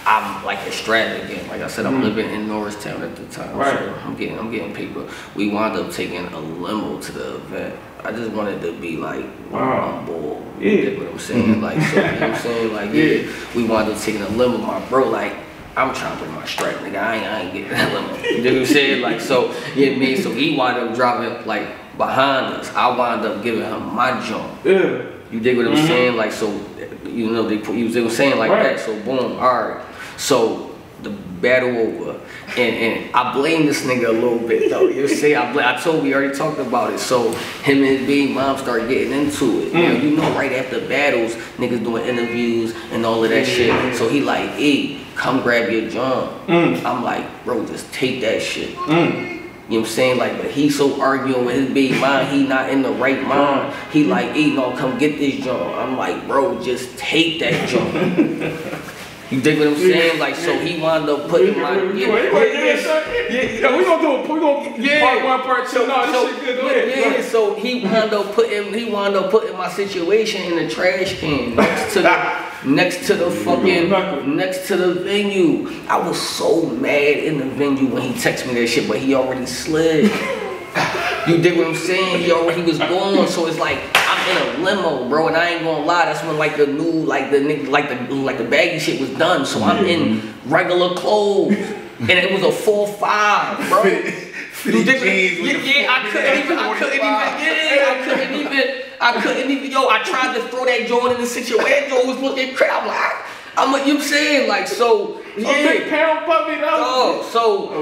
I'm like extravagant. Like I said, I'm living in Norristown at the time. Right. So I'm getting paper. We wound up taking a limo to the event. I just wanted to be like, I'm bored. Yeah. You get what I'm saying? Like, so, you know what I'm saying? Like, yeah. We wound up taking a limo. My bro, like, I'm trying to bring my strap, nigga. I ain't getting that limo. You know what I'm saying? Like, so, yeah, me. So he wound up driving, like, behind us. I wound up giving him my jump. Yeah. You dig what I'm saying? Like, so, you know, they were saying like that. So, boom, all right. So, the battle over. And I blame this nigga a little bit, though. You know what I'm saying? I told we already talked about it. So, him and his big mom started getting into it. Now, you know, right after battles, niggas doing interviews and all of that shit. So, he like, hey, come grab your John. I'm like, bro, just take that shit. You know what I'm saying? Like, but he so arguing with his big mind, he not in the right mind. He like, hey, no, come get this John. I'm like, bro, just take that John. You dig what I'm saying? Like, so he wound up putting my... we gonna do part one, part two. No, this shit good. Go ahead. So he wound up putting my situation in the trash can next to the venue. I was so mad in the venue when he texted me that shit, but he already slid. You dig what I'm saying? He was gone, so it's like I'm in a limo, bro, and I ain't gonna lie. That's when like the new, like the baggy shit was done. So I'm in regular clothes, and it was a 4-5, bro. You dig I couldn't even. Yo, I tried to throw that joint in the situation. Joe was looking crap. I'm like, you know what I'm saying? Like, so, yeah. A big pound puppy, though.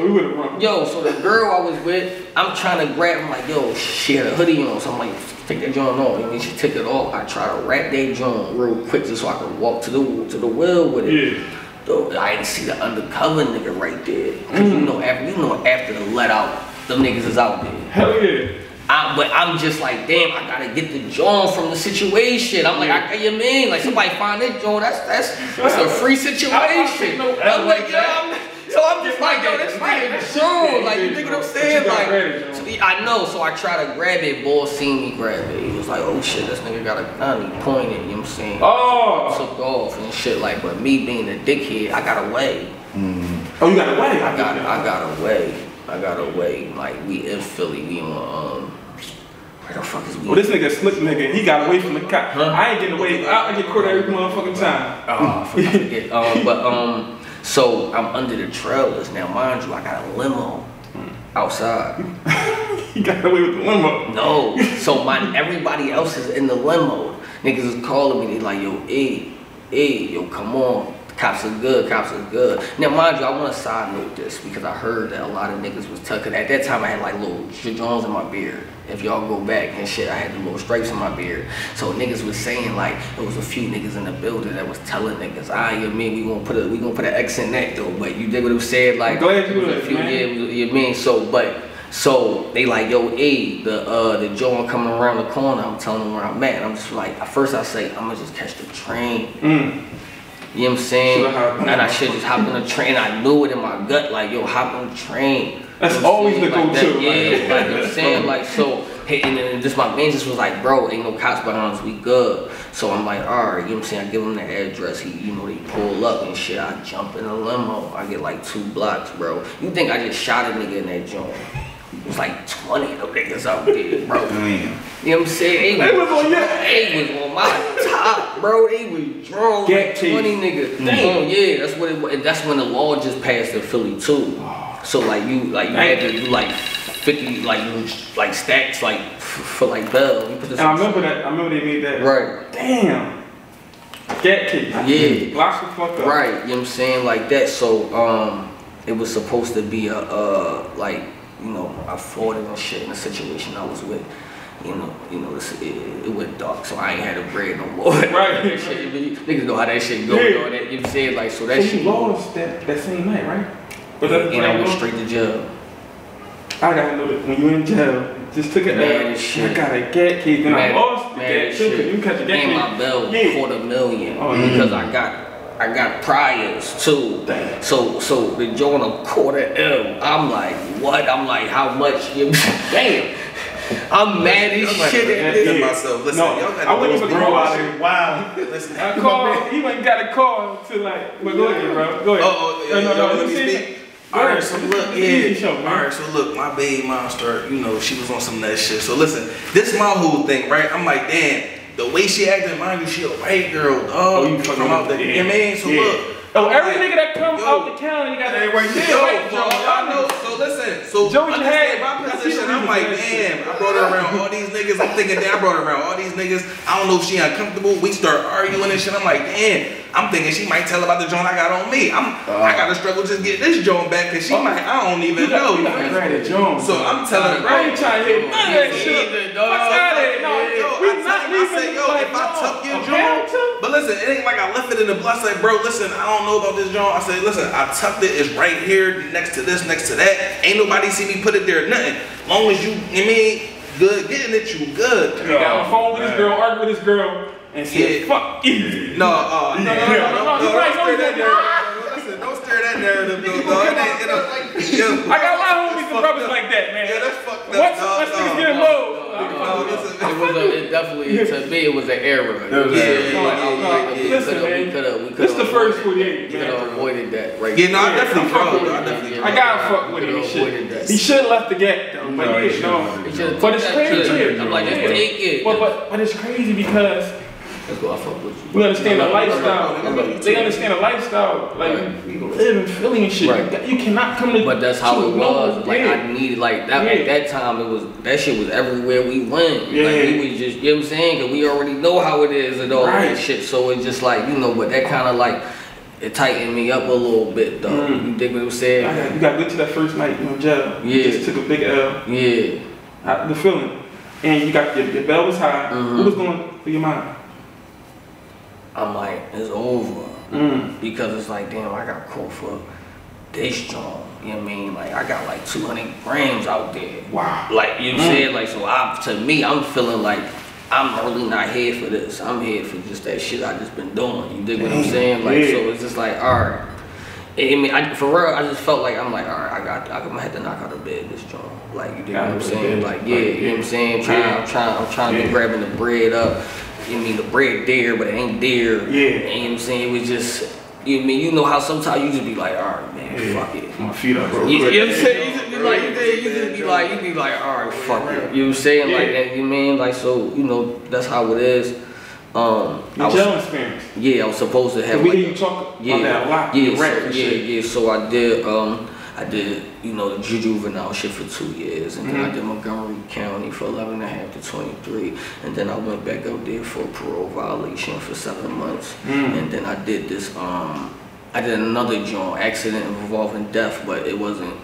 We would've run. Yo, so the girl I was with, I'm trying to grab him, like, yo, she had a hoodie on. So I'm like, take that joint off. And then she took it off. I try to wrap that joint real quick just so I could walk to the wheel with it. Yeah. Though I didn't see the undercover nigga right there. Cause you know after the let out, them niggas is out there. Hell yeah. But I'm just like, damn, I gotta get the joint from the situation. I'm like, you mean? Like, somebody find that joint, that's a free situation. I'm like, so I'm just like, yo, this nigga joint. Like, you think what I'm saying? Like, I know, so I try to grab it, boy seen me grab it. He was like, oh shit, this nigga got a gun, he pointed, you know what I'm saying? Oh! Took off and shit, like, but me being a dickhead, I got away. Oh, you got away? I got away. Like, we in Philly, we on, where the fuck is we? Well, this nigga slick nigga, he got away from the cop. I ain't getting away, I get caught every motherfucking time. I forget. So I'm under the trailers. Now, mind you, I got a limo outside. You got away with the limo? No. So everybody else is in the limo. Niggas is calling me, they like, yo, yo, come on. Cops are good. Now, mind you, I want to side note this because I heard that a lot of niggas was tucking. At that time, I had like little Jones in my beard. If y'all go back and shit, I had the little stripes in my beard. So niggas was saying like, there was a few niggas in the building that was telling niggas, you mean we gonna put an X in that though. But you did what it was said, like, glad you a few, you mean so, So they like, yo, the Joe coming around the corner. I'm telling them where I'm at. And I'm just like, at first I say, I'm gonna just catch the train. You know what I'm saying? And I should just hop on the train. I knew it in my gut, like, yo, hop on the train. That's always the go-to. Yeah, like, you know what I'm saying? Like, so, hey, and then just my man just was like, bro, ain't no cops behind us, we good. So I'm like, all right, you know what I'm saying? I give him the address. They pull up and shit. I jump in a limo. I get like 2 blocks, bro. You think I just shot a nigga in that joint? It was like 20 of them niggas out there, bro. You know what I'm saying? They was on my top, bro. They was drunk. 20 niggas. Yeah, that's what it was. And that's when the law just passed in Philly too. So like you had to do like 50 like stacks like for like bail. And I remember that. I remember they made that. Right. Damn. Get case. Yeah. Blocks the fuck up. Right. You know what I'm saying? Like that. So it was supposed to be a like, you know, I fought it and shit in the situation I was with. it went dark, so I ain't had the bread no more. Right. Niggas know how that shit go. Yeah. All that, you know what I'm saying? Like, so that So shit. you lost that same night, right? But And I went straight to jail. I gotta know that when you in jail, just took it Mad out. as shit. I got a gat case, and I lost the Mad gat as too. shit. You catch a gat And case. my belt, Yeah. $250,000. Oh, yeah. Because I got priors too. Damn. So the joint a $250,000. I'm like, what? I'm like, how much? Damn. I'm mad as shit at this. myself. Listen, No, y'all got I wouldn't even Bro, call out it. here, wow. Listen, I called. He went and got a call to like. But go ahead, bro. Go ahead. no, let you me see? speak. Alright, so look, Easy show, man. Alright, so look, my baby mom started, she was on some of that shit. So listen, this is my whole thing, right? I'm like, damn, the way she acted, mind you, she a white girl, dog. Oh, you fucking from out there. yeah. You know what I mean? So Yeah. look. Oh, every like, nigga that comes yo, out the county got that right there. Y'all know. So listen. So Joey understand had- my I see position. the I'm like, reason for that damn. I brought her around all these niggas. I'm thinking that I brought her around all these niggas. I don't know if she uncomfortable. We start arguing and shit. I'm like, damn. I'm thinking she might tell about the joint I got on me. I gotta struggle just get this joint back because she might. I don't even know. You got Granny Jones. So I'm telling her, I ain't trying to hit none of that shit. Fuck out of here. No, we not leaving like if I tuck your a joint, pound too? but listen, it ain't like I left it in the blood. I said, bro, listen, I don't know about this joint. I said, listen, I tucked it. It's right here, next to this, next to that. Ain't nobody see me put it there, nothing. Long as you good, getting it, you good. He got on the phone with his girl, arguing with his girl, and said, fuck Eazy. No, don't stir that narrative. Listen, don't stir that narrative, though. I got a lot of homies and brothers like that, man. Yeah, that's fucked up. Once niggas get low. It definitely, to me, it was an error. Listen, man. This is the first 48, We could have man. avoided that, right? Yeah, no, I definitely fuck bro. with I it. definitely. I gotta fuck with it and shit. He should have left the gap though, but No, he yeah, no. shouldn't. But it's crazy. I'm like, just take it. But it's crazy because Let's go. I fuck with you. we understand the lifestyle. They understand the lifestyle. Like we live in Philly and shit. Right. You cannot come to. But that's how to it no was. Like yeah. I needed like that at that time. It was that shit was everywhere we went. Yeah. Like we was just, you know what I'm saying? Cause we already know how it is and all Right. that shit. So it's just like, but that kind of like it tightened me up a little bit though. You dig what I'm saying? You got good to that first night in jail. Yeah. You just took a big L. Yeah. The feeling. And you got your bell was high. What was going through your mind? I'm like, it's over. Because it's like, damn, I got caught for this joint. You know what I mean? Like, I got like 200 grams out there. Wow. Like, you know what I'm saying? Like, so to me, I'm feeling like I'm really not here for this. I'm here for just that shit I just been doing. You dig what I'm saying? Like, so it's just like, all right. I mean, for real, I just felt like, I'm like, all right, I'm gonna have to knock out of bed this joint. Like, you dig what I'm saying? Like, yeah, you know what I'm saying? I'm trying to be grabbing the bread up. You mean the bread there, but it ain't there. Yeah. And you know what I'm saying? It was just, you know how sometimes you just be like, all right, man, fuck it. My feet up, bro. You know what I'm saying? You just be like, all right, fuck it. You know what I'm saying? Like that, you mean? Like, so, that's how it is. Your jail experience. Yeah, I was supposed to have. We hear you talk about that a lot. So I did, the juvenile shit for 2 years, and then I did Montgomery County for 11.5 to 23, and then I went back up there for a parole violation for 7 months, and then I did this, I did another joint, accident involving death, but it wasn't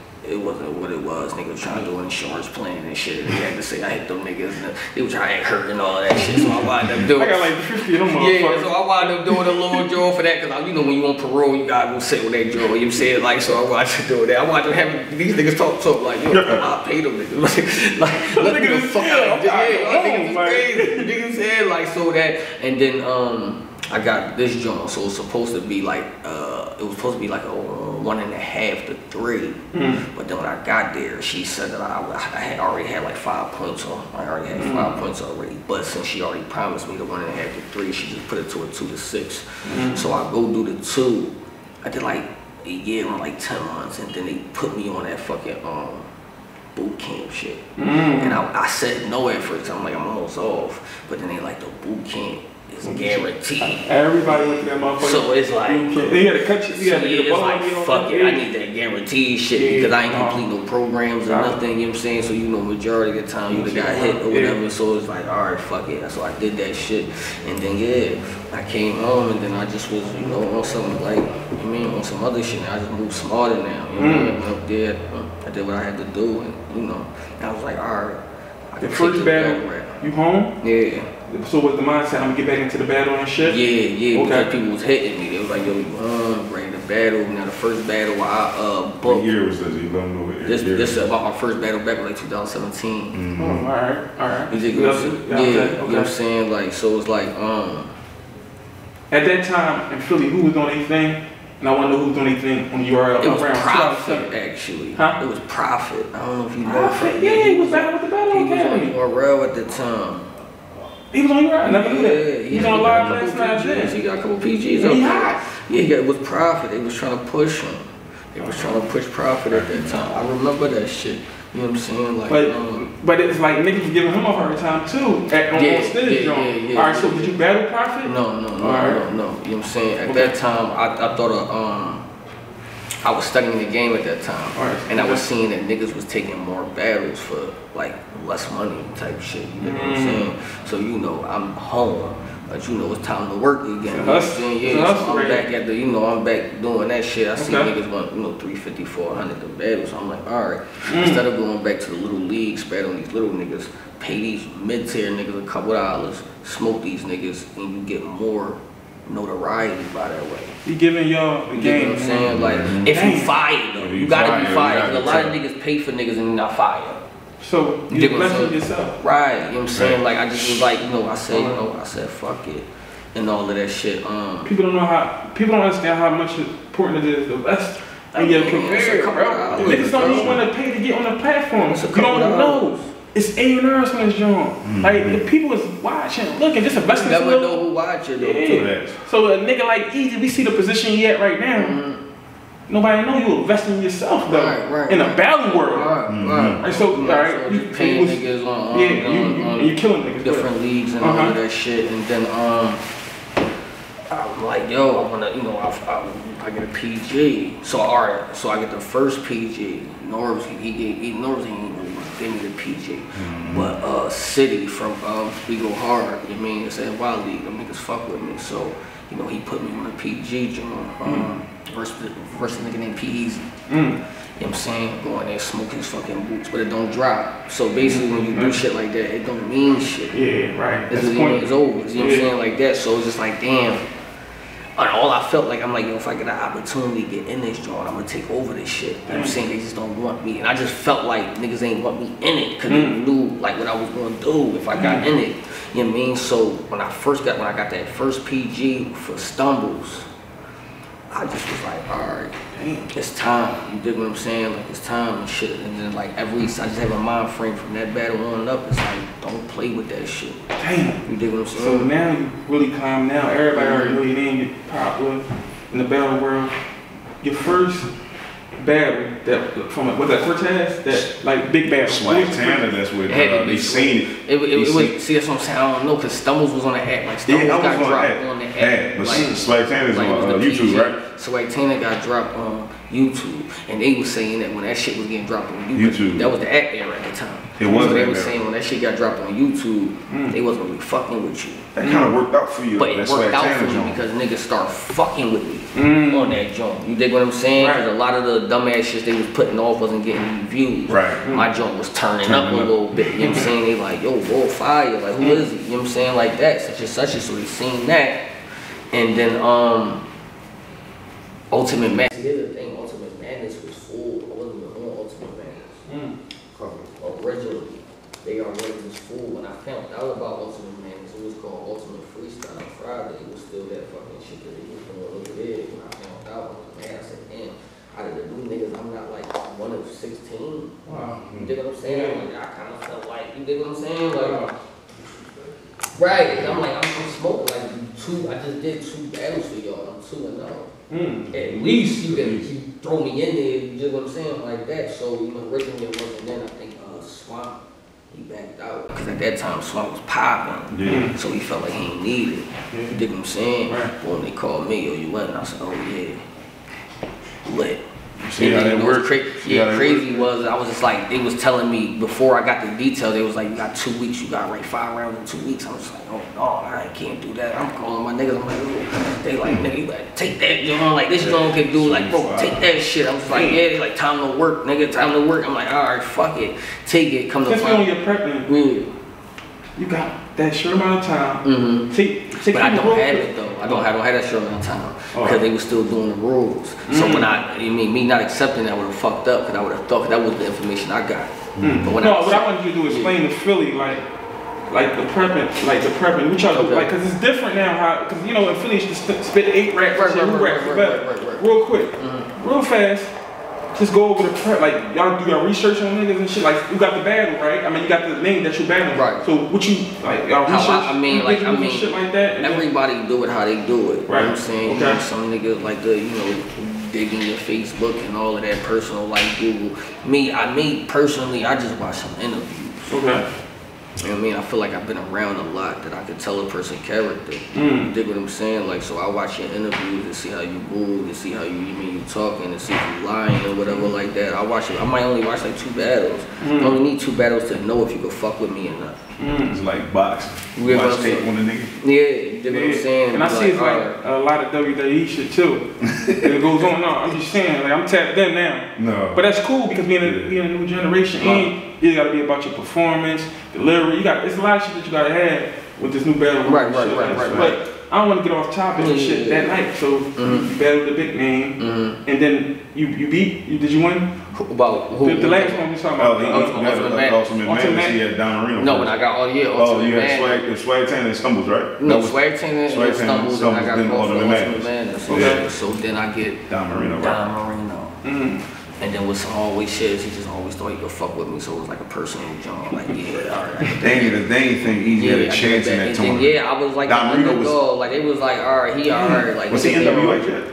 what it was. Niggas trying to do an insurance plan and shit. They had to say I hit them niggas, and they were trying to hurt and all that shit. So I wound up doing. I got like 50 of them motherfuckers. Yeah, so I wound up doing a little draw for that, because when you on parole, you gotta go sit with that draw. You know what I'm saying? Like, so I wound up doing that. I wound up having these niggas talk like, yo, I paid them niggas. like let me the fuck out. Niggas is crazy. Niggas said like so that, and then I got this joint, so it was supposed to be like a 1.5 to 3. But then when I got there, she said that I had already had like 5 points on. I already had 5 points already. But since she already promised me the 1.5 to 3, she just put it to a 2 to 6. So I go do the 2. I did like a year and like 10 months, and then they put me on that fucking boot camp shit. And I said no at first. I'm like, I'm almost off. But then they like, the boot camp is guaranteed. Everybody went to that motherfucker. So it's like, they had to cut you. You had to get a ball. It's like, fuck it, I need that guaranteed shit, because I ain't complete no programs or nothing, you know what I'm saying? So majority of the time you got hit or whatever, so it's like, alright, fuck it. So I did that shit, and then I came home, and then I just was, on some on some other shit. I just moved smarter now, up there, I did what I had to do, and I was like, alright, The first battle, you home? Yeah. So with the mindset, I'm gonna get back into the battle and shit? Yeah, Okay. because people was hitting me. They was like, yo, you home, ready to battle. Now the first battle I booked. What year was this? You let me know what year. This about my first battle back in like 2017. Oh, alright. You dig what I'm saying? Yeah, you know what I'm saying? Like, so it's like, At that time in Philly, who was doing anything? And I want to know who was doing anything on the URL. it was around Profit, actually. Huh? It was Profit. I don't know if you know Profit? Yeah, he was battling with the Battle He was on Academy. URL at the time. He was on URL? I never knew that. He was on live last night. PGs. He got a couple PGs He up there. hot. Yeah, it was Profit. They was trying to push him. They was trying to push Profit at that time. I remember that shit. You know what I'm saying? Like, but it's like niggas was giving him a hard time too. On stage, yeah. Alright, so did you battle Profit? No. You know what I'm saying? At that time, I thought I was studying the game at that time, and I was seeing that niggas was taking more battles for like less money type shit. You know what I'm saying? So you know, I'm home, but you know it's time to work again. You know what I'm saying? Yeah, so I'm back at the, I'm back doing that shit. I see niggas want, 350, 400 to battle. So I'm like, all right, instead of going back to the little leagues, battling these little niggas, pay these mid-tier niggas a couple dollars, smoke these niggas, and you get more notoriety by that way. You giving y'all the game. You know what I'm saying? Like, if you fire though, you gotta be fired. A lot of niggas pay for niggas and they're not fired. So you blessing yourself. Right, you know what I'm saying? Like, I just was like, I said fuck it. And all of that shit. People don't understand how much important it is to invest in your career, bro. Niggas don't even want to pay to get on the platform. You don't know. It's A&Rs on this joint. Like, if people is watching, looking, just investing. You never know who watching though. Yeah. So a nigga like Eazy, we see the position he at right now. Nobody know you investing in yourself though. In a battle world. Right. So, alright, you paying niggas on you killing niggas. Different leagues and all of that shit. And then I'm like, yo, I wanna, I get a PG. So alright, so I get the first PG. Norbs, he gave me the PG. But City from We Go Hard, you know what I mean? It's at Wild League, them niggas fuck with me. So, he put me on a PG joint. Versus a nigga named Eazy. You know what I'm saying? Go in there, smoke his fucking boots, but it don't drop. So basically when you do shit like that, it don't mean shit. Yeah, right. It's over. You know what I'm saying? Like that. So it's just like, damn. And all I felt like, I'm like, if I get an opportunity to get in this joint, I'm gonna take over this shit. You know what I'm saying? They just don't want me. And I just felt like niggas ain't want me in it, cause they knew like what I was gonna do if I got in it. You know what I mean? So when I got that first PG for Stumbles, I just was like, alright, it's time. You dig what I'm saying? Like, it's time and shit. And then like I just have a mind frame from that battle on up. It's like, don't play with that shit. Damn. You dig what I'm saying? So now you really calm down. Everybody already know your name, you're popular in the battle world. Your first battle was that Cortez? That like big battle. Swagtana, that's what they seen it. It was, see, that's what I'm saying. I don't know, because Stumbles was on the act. Like, Stumbles got dropped on the act. But like, Swagtana's on YouTube, right? Swagtana got dropped on YouTube, and they was saying that when that shit was getting dropped on YouTube, that was the act era at the time. It was. So they was saying when that shit got dropped on YouTube, they wasn't really fucking with you. That kind of worked out for you. But it worked out for me because niggas start fucking with me on that joint. You dig what I'm saying? Because a lot of the dumbass shit they was putting off wasn't getting any views. Right. My joint was turning up a little bit. You know what I'm saying? They like, yo, boy, fire. Like, who is he? You know what I'm saying? Like that, such and such. So they seen that. And then Ultimate Madness. Here's the thing, Ultimate Madness was full. I wasn't even on Ultimate Madness. Originally, they already was full. When I found out about Ultimate Madness, it was called Ultimate Freestyle Friday. It was still that fucking shit that they was doing over there. When I found out, I was mad. I said, damn, out of the new niggas, I'm not like one of 16. Wow. You dig what I'm saying? Like, I kind of felt like, you dig what I'm saying? Like, right. And I'm like, I'm smoking like I just did 2 battles for y'all. I'm 2-0. At least you can throw me in there, you dig what I'm saying? Like that. So, originally it wasn't then. I think Swamp, he backed out. Because at that time, Swamp was popping. Yeah. So he felt like he ain't needed. You dig what I'm saying? Right. But when they called me, yo, you what? And I said, oh yeah. Lit. You See how that works? Crazy was I was just like, they was telling me before I got the details, they was like, you got 2 weeks, you got like 5 rounds in 2 weeks. I was like, oh no, I can't do that. I'm calling my niggas. I'm like, oh. They like, nigga, you better take that, you know, like this joint can do, like, bro, take that shit. I was like, yeah, they like, time to work, nigga, time to work. I'm like, all right, fuck it, take it, come to find. Since we on your prepping, you got that short amount of time. But I don't have it though. I don't have that short amount of time because they were still doing the rules. So when me not accepting that would have fucked up because I would have thought that was the information I got. But what I wanted you to do is explain to Philly like the prepping, which y'all do, like, cause it's different now. How, cause you know in Philly you just spit 8 raps, real quick, real fast. Just go over the prep, like y'all do your research on niggas and shit. Like you got the battle, right? I mean, you got the name that you battling. Right. So what you like? Y'all research? Shit like that. Everybody do it how they do it. Right. You know what I'm saying? Okay. You know, some niggas like the digging your Facebook and all of that personal like Google. Me personally, I just watch some interviews. Okay. You know what I mean? I feel like I've been around a lot that I could tell a person's character. You dig what I'm saying? Like, so I watch your interviews to see how you move, to see how you talking, to see if you lying or whatever like that. I watch it. I might only watch like 2 battles. I only need 2 battles to know if you can fuck with me or not. It's like boxing. You watch tape on the nigga. Yeah, you dig what I'm saying? And I see it's like a lot of WWE shit too. It goes on. No, I'm just saying, like I'm tapped in now. No. But that's cool because being a new generation, and you gotta be about your performance, delivery. It's a lot of shit that you gotta have with this new battle. Right. But I don't want to get off topic and shit that night. So you battled the big name, and then you beat. Did you win? About who? The last one we talking about. Ultimate Madness. He had Don Marino. No, when I got you had Swag Tank and Stumbles, right? No, Swag Tank and Stumbles, and I got Ultimate Madness. Okay. So then I get Don Marino. And then with some always shit, he just always thought he could fuck with me, so it was like a personal job. Like, yeah, all right. They ain't think Eazy had a chance in that tournament. Yeah, I was like the underdog. Like, it was like, all right, he all right. Like, was he NWA yet?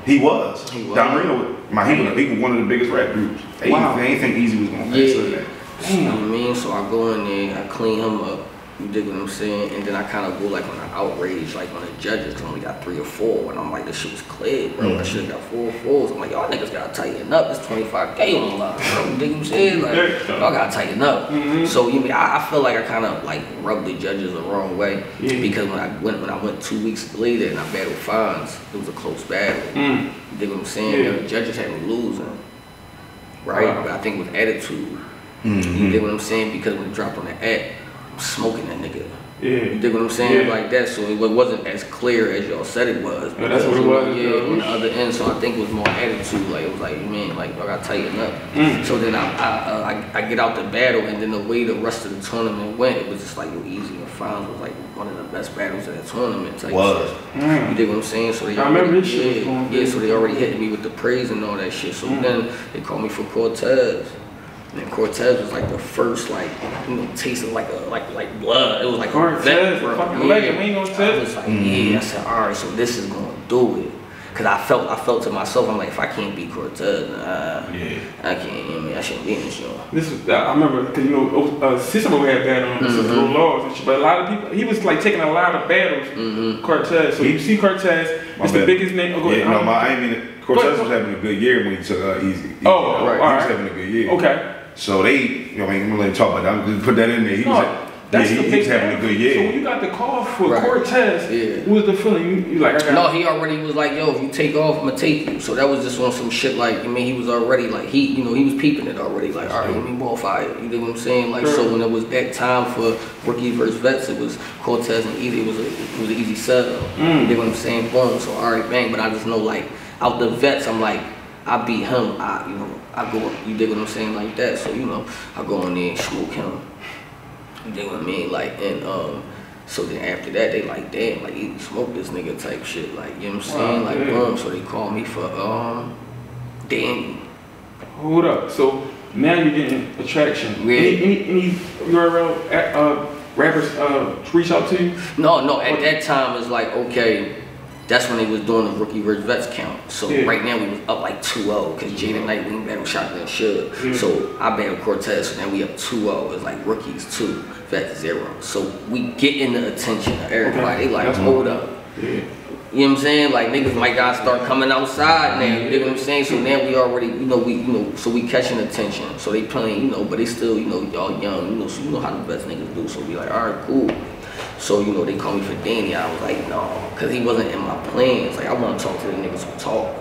He was. Don Marino, he was one of the biggest rap groups. They ain't think Eazy was gonna pass that. You know what I mean? So I go in there, I clean him up. You dig what I'm saying? And then I kind of go like on an outrage, like on the judges only got 3 or 4, and I'm like, this shit was clear, bro. I should have got 4 4s. I'm like, y'all niggas gotta tighten up. It's 25K on the line, bro. You dig what I'm saying? Like, y'all gotta tighten up. So I feel like I kind of like rubbed the judges the wrong way because when I went 2 weeks later and I battled Fonz, it was a close battle. You dig what I'm saying? Yeah. The judges had me losing, right? But I think with attitude. You dig what I'm saying? Because when it dropped on the act, smoking that nigga. Yeah. You dig what I'm saying? Like that, so it wasn't as clear as y'all said it was. Yeah, that's what it was. On the other end, so I think it was more attitude. Like it was like, man, like I gotta tighten up. So then I get out the battle, and then the way the rest of the tournament went, it was just like Eazy and Fonz was like one of the best battles of that tournament. Type shit. You dig what I'm saying? So I remember this shit. Yeah, so they already hit me with the praise and all that shit. So then they called me for Cortez. And Cortez was like the first, like, tasting like blood. It was like Cortez, fucking legend. We ain't gonna tell. I was like, I said, all right, so this is gonna do it. Cause I felt to myself, I'm like, if I can't beat Cortez, I can't. I shouldn't be in this show. I remember, cause Tsusurf had battles on Tsusurf laws and shit, but a lot of people, he was like taking a lot of battles. Cortez. So you see Cortez, it's the biggest name. I mean, Cortez was having a good year when he took Eazy. He was having a good year. Okay. So I'm gonna let him talk about that. I'm gonna put that in there. He was having a good year. So when you got the call for Cortez, what was the feeling? You like, he already was like, yo, if you take off, I'm gonna take you. So that was just on some shit like, he was already like, he was peeping it already. Like, all right, let me ball fire. You know what I'm saying? Like, so when it was that time for rookie versus vets, it was Cortez and Eazy. It was an easy setup. You know what I'm saying? Boom. So all right, bang. But I just know like, out the vets, I'm like, I beat him. I go up. You dig what I'm saying? Like that. So I go in there and smoke him. You dig what I mean? Like, and so then after that, they like, damn, like he smoked this nigga type shit. Like, you know what I'm saying? Like, boom. So they call me for Danny. Hold up. So now you're getting attraction. Yeah. Any URL rappers reach out to you? No. At that time, it's like, okay. That's when they was doing the rookie versus vets count. So right now we was up like 2-0 because Jada Knight we battled Shotgun Suge. So I battled Cortez, so now we up 2-0. It's like rookies 2, vets 0. So we getting the attention of everybody. They like, hold up. You know what I'm saying? Like niggas might gotta start coming outside now. You know what I'm saying? So now we already, so we catching attention. So they playing, but they still, y'all young, so you know how the best niggas do. So we like, all right, cool. So they call me for Danny. I was like, no, cause he wasn't in my plans. Like I want to talk to the niggas who talk.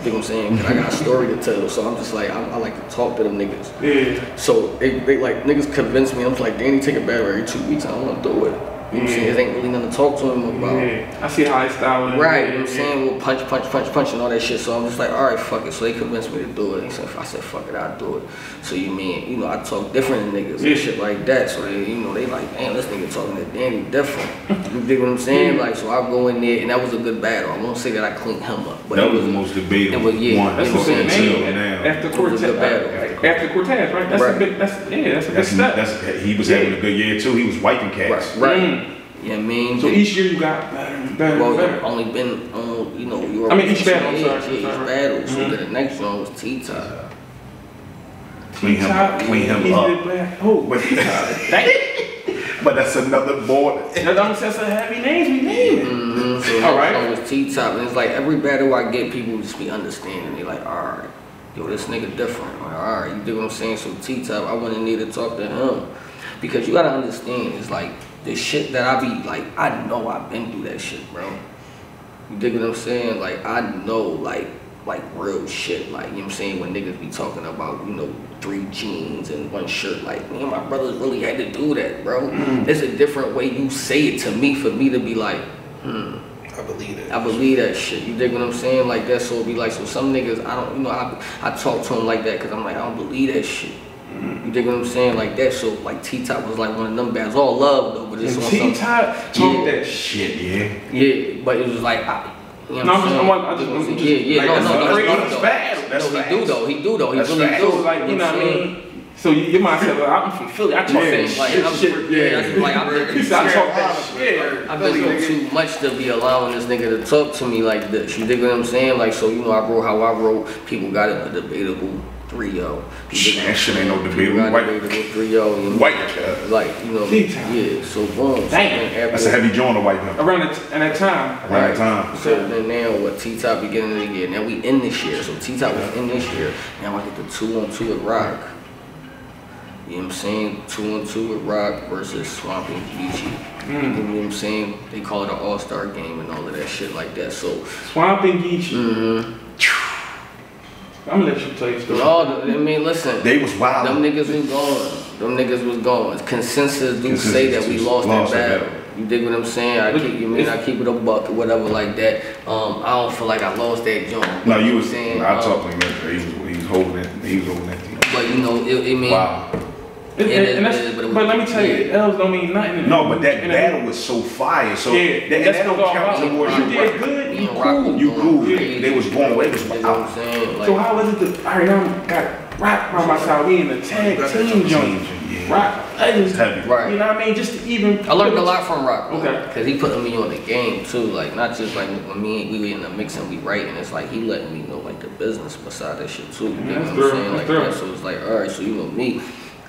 You know what I'm saying? Cause I got a story to tell. So I'm just like, I like to talk to them niggas. Yeah. So they like niggas convinced me. I'm like, Danny, take a bad every 2 weeks. I don't want to do it. You know what I'm saying? There ain't really nothing to talk to him about. Yeah. I see how they style it. Right, you know what I'm saying? We'll punch and all that shit. So I'm just like, all right, fuck it. So they convinced me to do it. I said, fuck it, I'll do it. So I talk different than niggas and shit like that. So they, they like, damn, this nigga talking to Danny different. You dig what I'm saying? Like, so I go in there, and that was a good battle. I won't say that I cleaned him up, but that was the most debatable one. That's what I'm saying. After Cortez, right? That's a big, that's a big step. He was having a good year too. He was wiping cats. Right. Yeah, I mean. So each year you got better. Well, only been on, you I mean, each battle. Each battle. So the next one was T-Top. Clean him up. Oh, but that's another board. That's a heavy names we name. So all right. It was T-Top, and it's like every battle I get, people just be understanding. They like, all right, yo, this nigga different. Like, all right, you dig what I'm saying? So T-Top, I wouldn't need to talk to him because you gotta understand. It's like. The shit that I be like, I know I've been through that shit, bro. You dig what I'm saying? Like, I know, like real shit. Like, you know what I'm saying? When niggas be talking about, 3 jeans and 1 shirt. Like, me and my brothers really had to do that, bro. It's a different way you say it to me for me to be like, I believe that. I believe that shit. You dig what I'm saying? Like that. So it be like, so some niggas, I don't, I talk to them like that because I'm like, I don't believe that shit. You dig what I'm saying? Like that. So like T-Top was like one of them battles. All love though, but it's on T-Top talk that shit, yeah. But it was like, he do though. He do though. He really do. Like, you know what I mean? So you might say, well, I'm from Philly. I talk that shit. I've been through too much to be allowing this nigga to talk to me like this. You dig what I'm saying? Like, so I wrote how I wrote. People got it a debatable 3-0. That shit ain't no debatable. White. 3-0. White. Like, yeah. So boom. That's a heavy joint of white man. Around that time. So then now what T-Top beginning of the year. Now we in this year. So T-Top was in this year. Now I get the 2-on-2 with Rock. You know what I'm saying? 2-on-2 with Rock versus Swamp and Geechee. You know what I'm saying? They call it an all-star game and all of that shit like that. So Swamp and Geechee. I'm gonna let you tell your story. No, I mean, listen. They was wild. Them niggas was going. Consensus do say that we lost that battle. You dig what I'm saying? I keep it a buck or whatever like that. I don't feel like I lost that joint. No, you was saying. I talked to him yesterday. He was holding it. But it mean. Wow. But let me tell you, L's don't mean nothing. No, but that battle was so fire. So that don't count towards you did good. You cool. They was going away. So how was it? Alright, now I got Rock by my side. We in the tag team joint. Rock, legends. Right. You know what I mean? Just to even. I learned a lot from Rock. Okay. Because he put me on the game too. Like not just like when we were in the mix and we writing. It's like he letting me know like the business beside that shit too. You know what I'm saying? Like that. So it's like, alright, so me.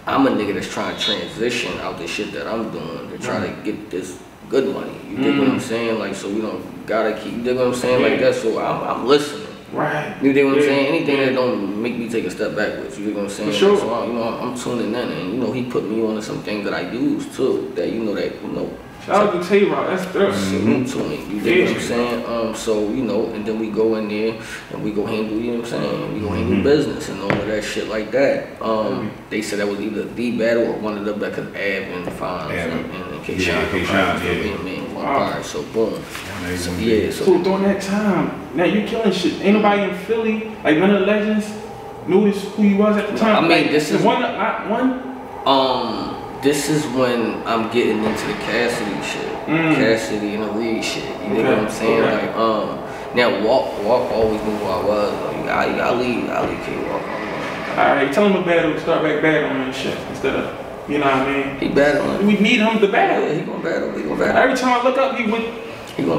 I'm a nigga that's trying to transition out the shit that I'm doing to try to get this good money. You dig what I'm saying? Like, so we don't gotta keep, you dig what I'm saying? Like that, so I'm listening. Right. You dig what I'm saying? Anything that don't make me take a step backwards, you dig what I'm saying? For sure. Like, so I'm tuning in and, he put me on to some things that I use too, that shout out to T-Rock, that's dope. Salute to me, you dig what I'm saying? So, and then we go in there and we go handle, you know what I'm saying? We go handle business and all of that shit like that. They said that was either the battle or one of the because Av and Fonz and K-Shine. Alright, so boom. So during that time, now you killing shit. Ain't nobody in Philly, like none of the legends knew who you was at the time. I mean, this is This is when I'm getting into the Cassidy shit, Cassidy and the Reed shit. You know what I'm saying? Okay. Like, now Walk always knew who I was. Like, I leave K-Walk. All right, tell him to battle, start back battling and shit instead of, you know what I mean? He battling. We need him to battle. Yeah, he gonna battle. Every time I look up, he gonna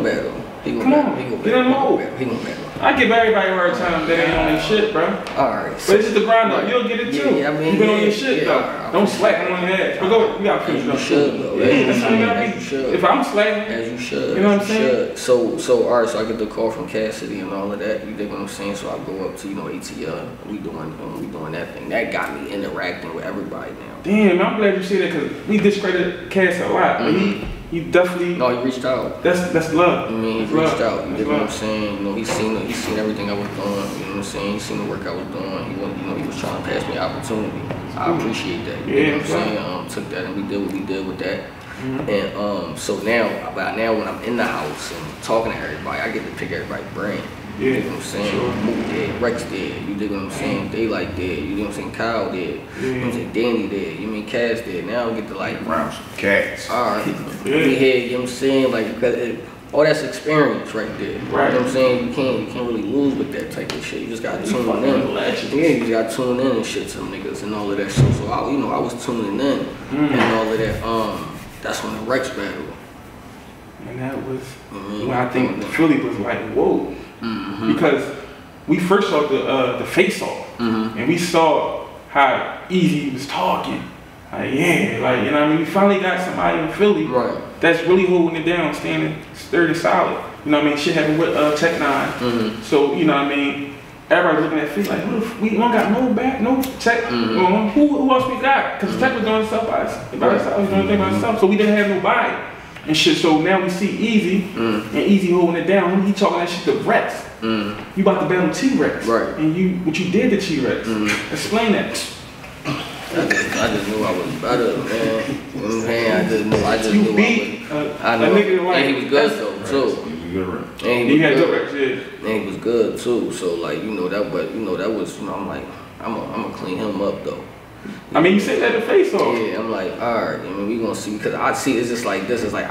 battle. He gonna Come on, get in the mode. He gonna battle. I give everybody a hard time that ain't on their shit, bro. Alright. But it's just the grind though. You'll get it too. Yeah, I mean, you been on your shit though. Don't slack on your ass. But go, you gotta finish You up. should though. Yeah, that's how you gotta As you should. be. If I'm slacking, As you should. you know what I'm saying? So alright, so I get the call from Cassidy and all of that. You dig what I'm saying? So I go up to, you know, ATL. We doing that thing. That got me interacting with everybody now. Damn, I'm glad you said that because we discredited Cass a lot. But he definitely. No, he reached out. That's love. I mean, he reached out. You dig what I'm saying? You know, he seen everything I was doing. You know what I'm saying? He seen the work I was doing. He was trying to pass me opportunity. I appreciate that. You know what I'm saying? Took that and we did what we did with that. And so now when I'm in the house and talking to everybody, I get to pick everybody's brain. You dig what I'm saying? Sure. Mook dead, Rex dead, you dig what I'm saying? Daylight dead, you dig what I'm saying? Kyle dead, you know what I'm saying? Danny dead, you mean Cass dead. Now I get to like Round some cats. alright, we here, you know what I'm saying? Like, because all that's experience right there. Right. You know what I'm saying? You can't really lose with that type of shit. You just gotta tune in. Yeah, you just gotta tune in and shit to them niggas and all of that shit. So I was tuning in and all of that. That's when the Rex battle. And that was when I think Philly was like, whoa. Because we first saw the face off and we saw how Eazy was talking. Like, yeah, like, you know what I mean? We finally got somebody in Philly that's really holding it down, standing sturdy solid. You know what I mean? Shit happened with Tech 9. So, you know what I mean? Everybody looking at Philly like, what if we don't got no Tech? Who else we got? Because Tech was doing stuff by himself. He was doing things by himself. So we didn't have nobody. And shit, so now we see Eazy, and Eazy holding it down. He talking that shit to Rex. You about to battle T-Rex. Right. And what you did to T-Rex. Explain that. I just knew I was better, man. You know what I'm saying? I just knew beat I know. And he was good though, too. And he was good. And he was good too. So like, that was, I'm like, I'm gonna clean him up though. I mean, you said that in face off. Yeah, I'm like, alright, I mean, we gonna see, because I see it's just like this. It's like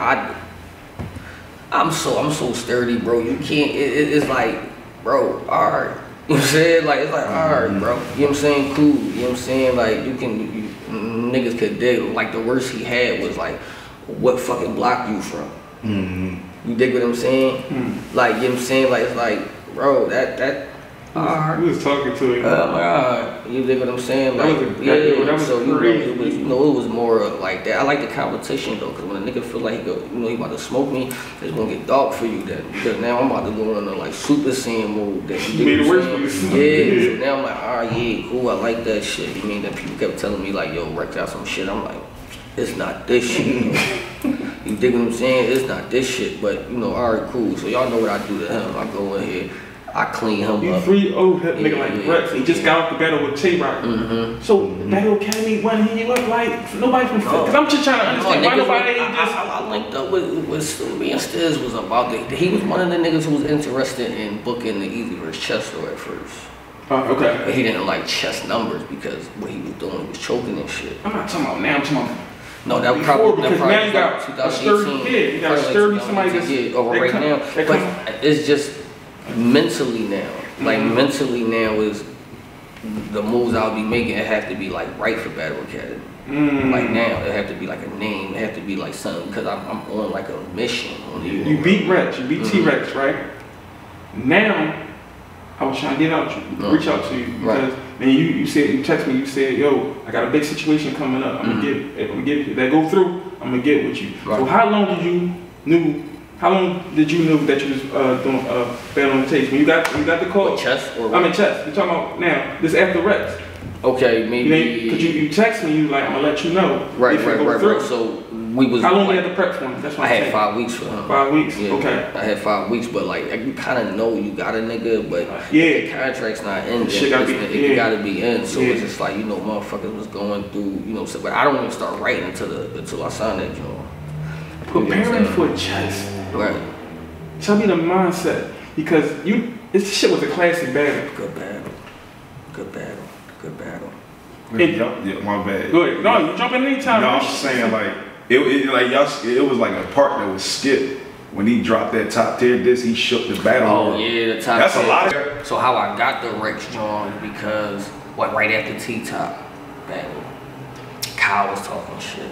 I'm so sturdy, bro. You can't. It's like, bro, alright. You know what I'm saying? Like, it's like, alright, bro. You know what I'm saying? Cool. You know what I'm saying? Like, niggas could dig. Like, the worst he had was like, what fucking block you from? You dig what I'm saying? Like, you know what I'm saying? Like, it's like, bro, that. We was talking to him. Oh my God, you dig what I'm saying? Like, it was more like that. I like the competition though, because when a nigga feel like he about to smoke me, it's gonna get dark for you then. Because now I'm about to go in a like Super Saiyan mode. That you made it worse for you. Yeah. So now I'm like, alright, yeah, cool. I like that shit. You mean that people kept telling me like, yo, Rex out some shit. I'm like, it's not this shit. You dig what I'm saying? It's not this shit. But alright, cool. So y'all know what I do to him. I go in here. I clean him up. You 3-0 hit nigga like Rex. He just got off the battle with Tay-Rock. So Battle Academy wasn't he up like nobody from Philly? Because I'm just trying to understand why nobody just. I linked up with me and Stiz was about it. He was one of the niggas who was interested in booking the Eazy versus Chesto at first. Okay. But he didn't like chess numbers because what he was doing, he was choking and shit. I'm not talking about now. I'm talking about. No, that before, probably because now you got 2018. You got a sturdy somebody that's over right now. But it's just. Mentally now, mentally now is the moves I'll be making. It have to be like right for Battle Academy. Like now, it have to be like a name. It have to be like something because I'm on like a mission. You beat Rex. You beat T-Rex, right? Now, I was trying to reach out to you because then you said you text me. You said, "Yo, I got a big situation coming up. I'm gonna get if that go through. I'm gonna get with you." So how long did you know that you was doing battle on the tapes? When you got the call? Chess or what? I'm in chess. You're talking about now. This after Rex. Okay, maybe. Because you text me, you like, I'm gonna let you know. Right. So we was. How long we had to prep for him? That's what I had 5 weeks for him. 5 weeks. Yeah, okay. I had 5 weeks, but like you kind of know you got a nigga, but the contract's not in. Shit gotta be in. So it's just like motherfuckers was going through, So, but I don't even start writing until I signed that joint. Preparing for chess. Right. Tell me the mindset, because this shit was a classic battle. Good battle. Yeah, my bad. Go ahead. No, you jump in anytime. No, I'm just saying like it was like a part that was skipped. When he dropped that top tier disc, he shook the battle. Oh yeah, the top That's tier. a lot of. So how I got the Rex joint is because right after T-Top battle, Kyle was talking shit.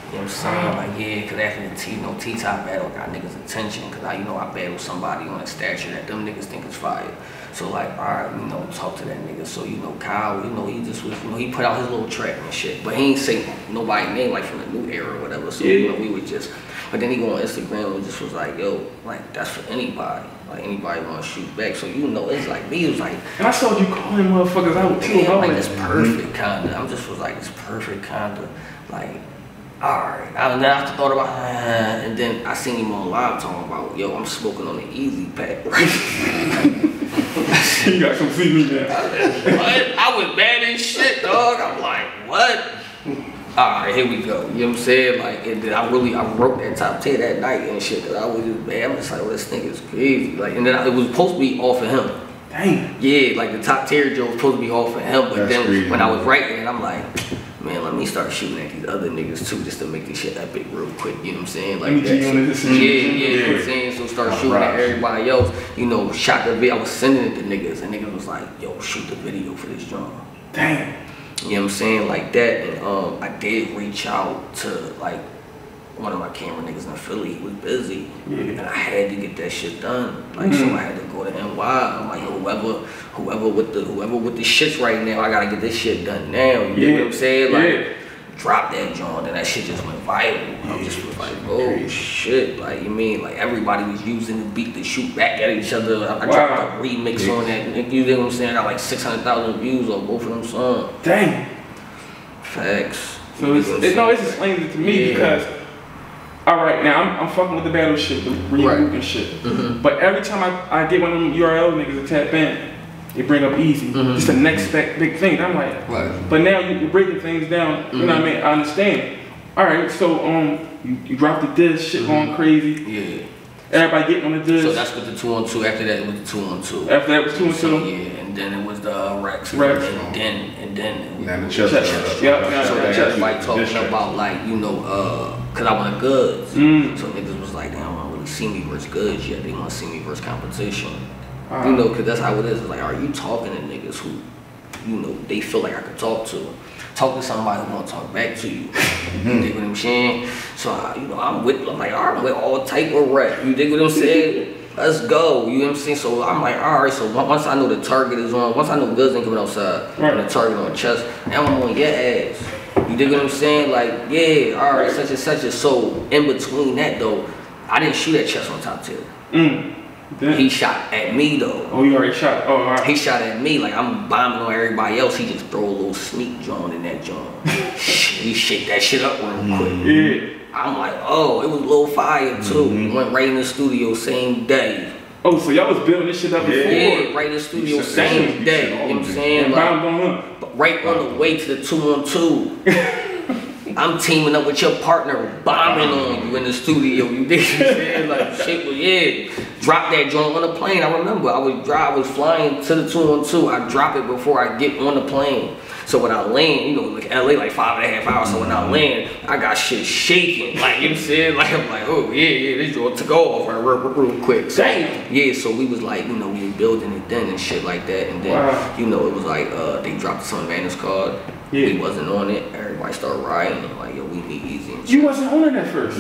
You know what I'm saying? Like, yeah, because after the T-Top battle got niggas' attention, because I battled somebody on a stature that them niggas think is fire. So, like, alright, talk to that nigga. So, Kyle, he just was, he put out his little track and shit. But he ain't say nobody's name, like, from the new era or whatever. So, we would just, but then he go on Instagram and just was like, yo, like, that's for anybody. Like, anybody want to shoot back. So, it's like, me, it was like. And I saw you calling motherfuckers out, too. Yeah, like, this perfect, kinda. I just was like, this perfect, kinda, like, alright. And then I thought about and then I seen him on live talking about, yo, I'm smoking on the Eazy pack, right? You got some see me now. What? I was mad as shit, dog. I'm like, what? Alright, here we go. You know what I'm saying? Like, and then I wrote that top 10 that night and shit, cause I was just mad. I'm just like, this nigga's crazy. Like, and then it was supposed to be off of him. Dang. Yeah, like the top tier joke was supposed to be off of him, but That's then crazy. when I was writing it, I'm like, man, let me start shooting at these other niggas too, just to make this shit epic real quick. You know what I'm saying? Like that. You know what I'm saying? So start shooting at everybody else. Shot the video. I was sending it to niggas, and niggas was like, yo, shoot the video for this joint. Damn. You know what I'm saying? Like that, and I did reach out to like one of my camera niggas in Philly. He was busy, and I had to get that shit done. Like so, I had to go to NY. I'm like, whoever with the shits right now, I gotta get this shit done now. You know what I'm saying? Like, drop that joint, and that shit just went viral. I just was like, oh shit! Like like everybody was using the beat to shoot back at each other. I dropped a remix on that. You know what I'm saying? I got like 600,000 views on both of them songs. Dang. Facts. So it's explained it to me because. Alright, now I'm fucking with the battle shit, the Murdamook and shit. But every time I get one of them URL niggas to tap in, they bring up Eazy. It's the next big thing. I'm like, but now you're breaking things down. You know what I mean? I understand. Alright, so you dropped the diss, shit going crazy. Yeah. Everybody getting on the diss. So that's with the 2-on-2. After that, it was the 2-on-2. After that was 2-on-2. Yeah, and then it was the Rex. And then Now the chest. So everybody talking about like, cause I won Goods. So niggas was like, they don't want to really see me versus Goods yet. They want to see me versus competition. Cause that's how it is. It's like, are you talking to niggas who, they feel like I could talk to? Talk to somebody who want to talk back to you. You dig what I'm saying? So I'm with all type of rap. You dig what I'm saying? Let's go. You know what I'm saying? So I'm like, alright, so once I know the target is on, once I know Goods ain't coming outside, and the target on the chest, now I'm on your ass. You dig what I'm saying? Like, yeah, alright, such and such. So in between that though, I didn't shoot at chest on top tier. He shot at me though. Oh, you already shot? Oh, alright. He shot at me, like I'm bombing on everybody else. He just throw a little sneak joint in that joint. He shake that shit up real quick. Yeah. I'm like, oh, it was a little fire too. Went right in the studio same day. Oh, so y'all was building this shit up before? Yeah, right in the studio same day. You know what I'm saying? Like, right on the way to the 2-on-2. I'm teaming up with your partner, bombing on you in the studio. You dig what I'm saying? Like, shit was, drop that joint on the plane. I remember I was flying to the 2-on-2. I drop it before I get on the plane. So when I land, like LA, like 5.5 hours. So when I land, I got shit shaking. Like, you know what I'm saying? Like, I'm like, oh, yeah, this joint took off real quick. So, yeah, so we was like, we were building it then and shit like that. And then, it was like, they dropped some Madness card. Yeah. He wasn't on it. Everybody started riding. Like, yo, we need Eazy. And you wasn't on it at first?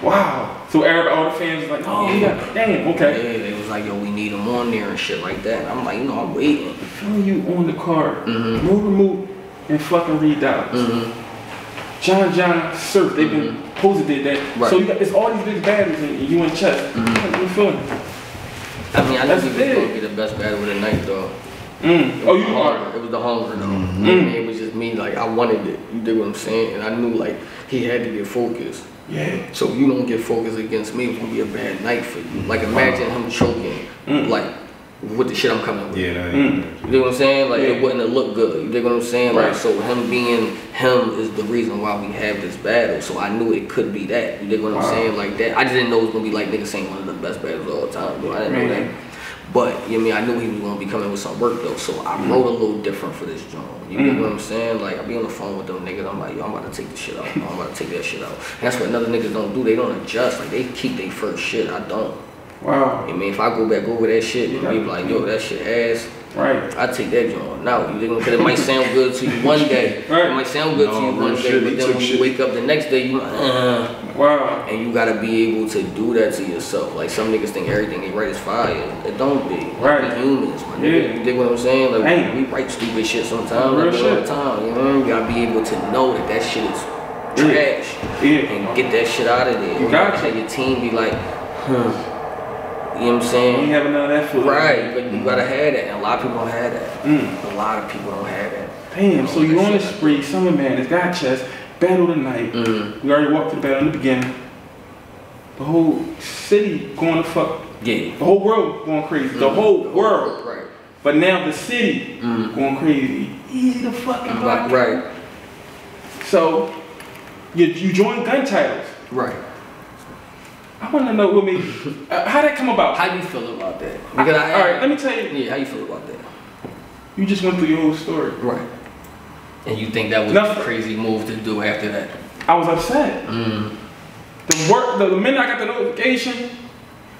Wow. So all the fans was like, oh, yeah, damn, okay. Yeah, it was like, yo, we need him on there and shit like that. And I'm like, I'm waiting. Feeling you on the card. Murdamook and fucking SITDOWNS. Tsusurf, they've been posted did that. Right. So it's all these big battles and you in chest. How you feeling? I mean, I knew he was going to be the best battle of the night, though. Oh, you are? It was the hunger, though. It was just me, like, I wanted it. You dig what I'm saying? And I knew, like, he had to get focused. Yeah. So if you don't get focused against me, it's going to be a bad night for you. Like, imagine him choking, like, with the shit I'm coming with. Yeah, you dig what I'm saying? Like, it wouldn't have looked good. You dig what I'm saying? Like, so him being him is the reason why we have this battle. So I knew it could be that. You dig what I'm saying? Like that. I just didn't know it was going to be like niggas saying one of the best battles of all time. Bro. I didn't know that. But, you know what I mean? I knew he was going to be coming with some work, though. So I wrote a little different for this joint. You know what I'm saying? Like, I be on the phone with them niggas. I'm like, yo, I'm about to take this shit out. I'm about to take that shit out. And that's what other niggas don't do. They don't adjust. Like, they keep their first shit. I don't. Wow. I mean, if I go back over that shit and be like, yo, that shit ass, Right. I take that joint. Now, because it might sound good to you one day. Right. It might sound good to you one day, but then when you wake up the next day, you wow. And you gotta be able to do that to yourself. Like some niggas think everything they write is fire. It don't be. Right. We humans, man. You dig what I'm saying? Like we write stupid shit sometimes, like all the time. You know, you gotta be able to know that that shit is trash. And get that shit out of there. You got to. Your team be like, You know what I'm saying? You ain't having none of that food. Right, but you gotta have that. And a lot of people don't have that. A lot of people don't have that. Damn, so you on the spree, Summer Madness, got chest, battle tonight. We already walked through the battle in the beginning. The whole city going to fuck. Yeah. The whole world going crazy. The whole world. Right. But now the city going crazy. Easy to fucking block. Right. So you joined gun titles. Right. I want to know what made how that come about. How you feel about that? Because all right, let me tell you. Yeah, how you feel about that? You just went through your whole story. Right. And you think that was a crazy move to do after that? I was upset. The minute I got the notification,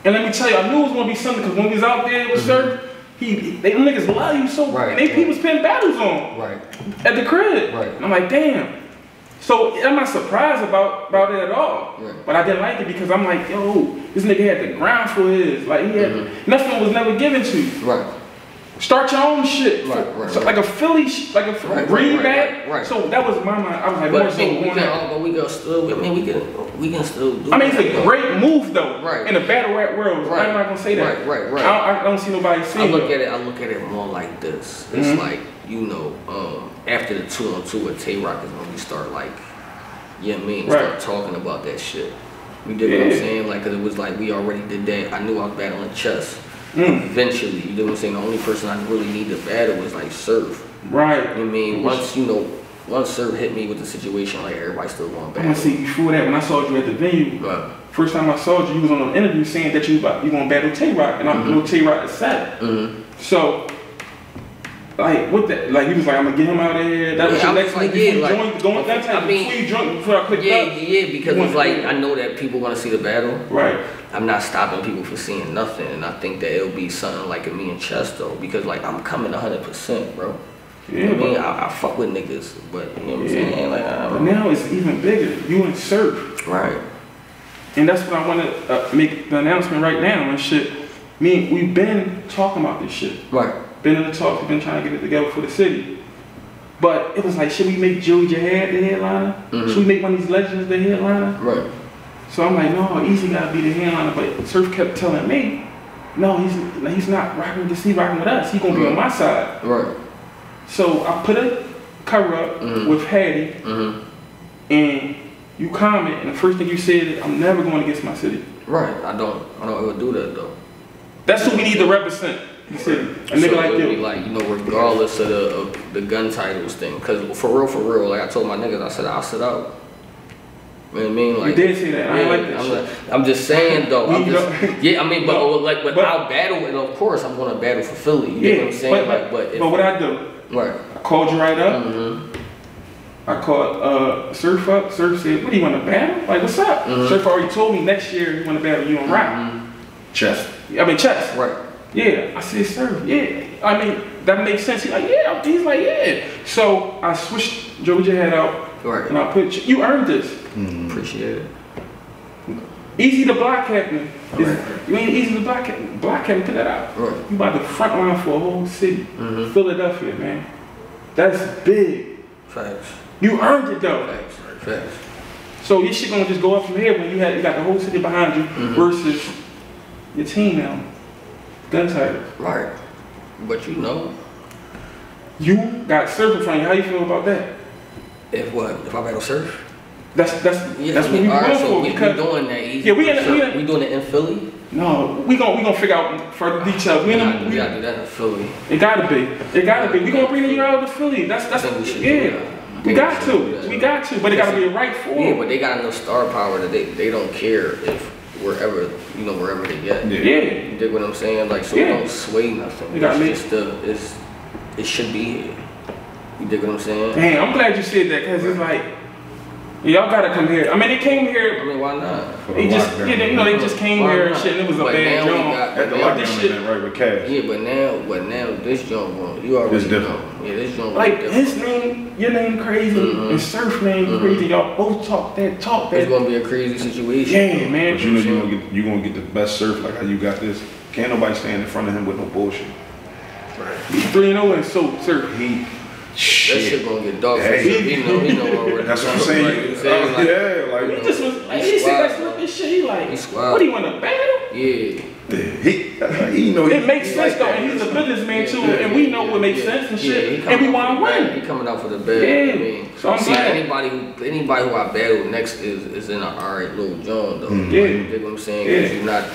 and let me tell you, I knew it was gonna be something because when we was out there with Surf, they niggas love you so. Right. They people putting battles on. Right. At the crib. Right. And I'm like, damn. So I'm not surprised about it at all. Right. But I didn't like it because I'm like, yo, this nigga had the grind for his. Like he had nothing was never given to you. Right. Start your own shit. Right. So like a Philly, like a green bag. Right. So that was my mind. I was like, but more so we can still. I mean, we can still do. I mean, it's a great move though. Right. In the battle rap world. Right. I'm not gonna say that. Right. I don't see nobody saying. I look at it more like this. It's like, you know, after the 2-on-2 with Tay-Rock is when we start like, you know what I mean? Start talking about that shit. You dig what I'm saying? Like, cause it was like we already did that. I knew I was battling chess. Eventually, you know what I'm saying? The only person I really need to battle was like Surf. Right. You know what I mean? Once Surf hit me with the situation, like everybody still going back. I want to see before that when I saw you at the venue. First time I saw you, you was on an interview saying that you gonna battle Tay-Rock, and I know Tay-Rock is set. So, like what that? Like he was like, I'm gonna get him out of here. That was your next like, before I clicked up. Yeah, because it's like I know that people want to see the battle. Right. I'm not stopping people from seeing nothing, and I think that it'll be something like me and Chess though, because like I'm coming 100%, bro. Yeah, you know what I mean, I fuck with niggas, but you know what I'm saying? Like, but now it's even bigger. You and Surf. Right. And that's what I want to make the announcement right now and shit. We've been talking about this shit. Right. Been in the talks, we've been trying to get it together for the city. But it was like, should we make Joey Jihad the headliner? Should we make one of these legends the headliner? Right. So I'm like, no, Eazy gotta be the headliner. But Surf kept telling me, no, he's not rocking with us. He's gonna be on my side. Right. So I put a cover up with Hattie, and you comment, and the first thing you said is, I'm never going against my city. Right. I don't ever do that though. That's what we need to represent. You said a nigga like you. Like, you know, regardless of the gun titles thing, cause for real, like I told my niggas, I said I'll sit out. You know what I mean? Like, you did say that. I ain't like that shit. I'm just saying though. But I'll battle, and of course I'm gonna battle for Philly. You know what I'm saying? But what I do? Right. I called you right up. I called Surf up. Surf said, "What do you want to battle? Like, what's up?" Surf already told me next year he want to battle you on rap. Chess. Chess. Right. Yeah, I said, Surf, yeah. I mean, that makes sense. He's like, yeah. He's like, yeah. So I switched Joey Jihad out. Right. And I put you earned this. Appreciate it. Eazydablock captain. You ain't Eazydablock captain. Block captain, put that out. Right. You about the front line for a whole city. Philadelphia, man. That's big. Facts. You earned it though. Facts. So your shit gonna just go up from here when you got the whole city behind you versus your team now. Gun title. Right. But you know. You got Surf in front of you. How you feel about that? If I battle Surf? That's what we going for. We doing that Eazy. Yeah, we doing it in Philly? No, we gonna figure out further details. We gotta do that in Philly. It gotta be. We gonna bring you out of Philly. That's we got to. But it gotta be a right form. Yeah, but they got enough star power that they don't care if wherever they get. Yeah. You dig what I'm saying? Like, so we don't sway nothing. It should be here. You dig what I'm saying? Damn, I'm glad you said that, because it's like, Y'all gotta come here. I mean, they came here. I mean, why not? They just, they just came here and shit, and it was a bad joint. At the lockdown event, right, with Cash. Yeah, but now this joint, you already know. Yeah, this joint. Like his name, your name crazy, and Surf name crazy. Y'all both talk that. It's gonna be a crazy situation. Yeah, man. But you know you gonna get the best Surf like how you got this. Can't nobody stand in front of him with no bullshit. Right. He's 3-0 and so Surf. That shit gonna get dark. Hey. He know already. That's what I'm saying. He just was, he said that Surf and shit. He like, what do you want to battle? Yeah. He know it makes sense though, and he's a businessman too, and we know what makes sense and shit, and we want to win. He coming out for the bad. Yeah. I mean, so I'm saying anybody who I battle next is in an alright little John though. Yeah. You dig what I'm saying? You're not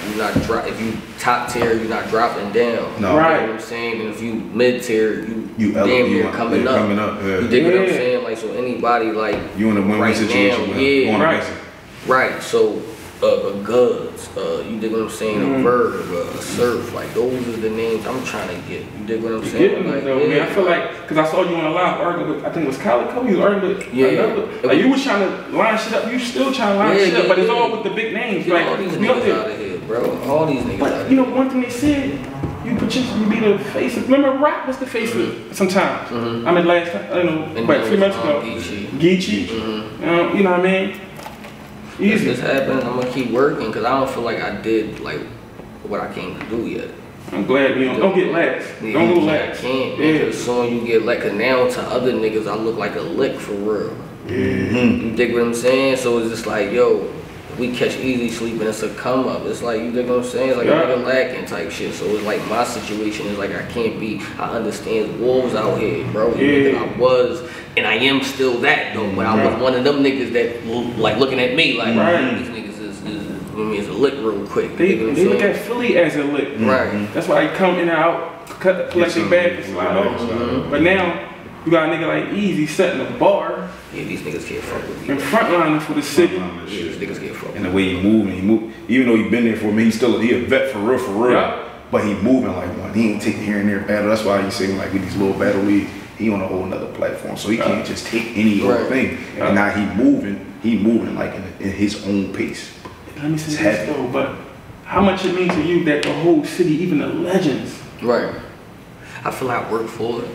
if you top tier, you're not dropping down. No. Right. You know what I'm saying? And if you mid tier, you damn near coming up. Yeah. You dig what I'm saying? Like, so anybody like you in a win-win situation with going against it. Right. So Goods, you dig what I'm saying? A Verb, a Surf, like those are the names I'm trying to get. You dig what I'm saying? Like, man, I feel like, cause I saw you on a live arguing with, I think it was Calico. You was arguing with another. Like you was trying to line shit up. You still trying to line shit up, but it's all with the big names. Like all these niggas out of here, bro. All these niggas out of here. You know, one thing they said, you be the face of. Remember, Rock was the face of sometimes. I mean, last time, I don't know, but 3 months ago, Geechee. You know what I mean? If this happens, I'm gonna keep working because I don't feel like I did like what I came to do yet. I'm glad you don't get lax. Don't go lax. I can't. Because soon you get like, now to other niggas I look like a lick for real. You dig what I'm saying? So it's just like, yo, we catch Eazy sleeping, it's a come up. It's like, you dig what I'm saying? It's like a nigga lacking type shit. So it's like my situation is like I can't be. I understand wolves out here, bro. I was. And I am still that though, but I was one of them niggas that like looking at me like these niggas is a lick real quick. They look at Philly as a lick. Right. That's why he come in and out, collect their bag and slide off. But now you got a nigga like Eazy setting a bar. Yeah, these niggas can't fuck with me. And frontlining for the city. Yeah, these niggas can't fuck with me. And the way he move, even though he been there for me, he a vet for real. Yeah. But he moving like one. He ain't taking here and there battle. That's why he's saying like with these little battle leagues. He on a whole nother platform, so he can't just take any old thing. And now he moving like in his own pace. Let me say this though, but how much it means to you that the whole city, even the legends, right? I feel like I work for it.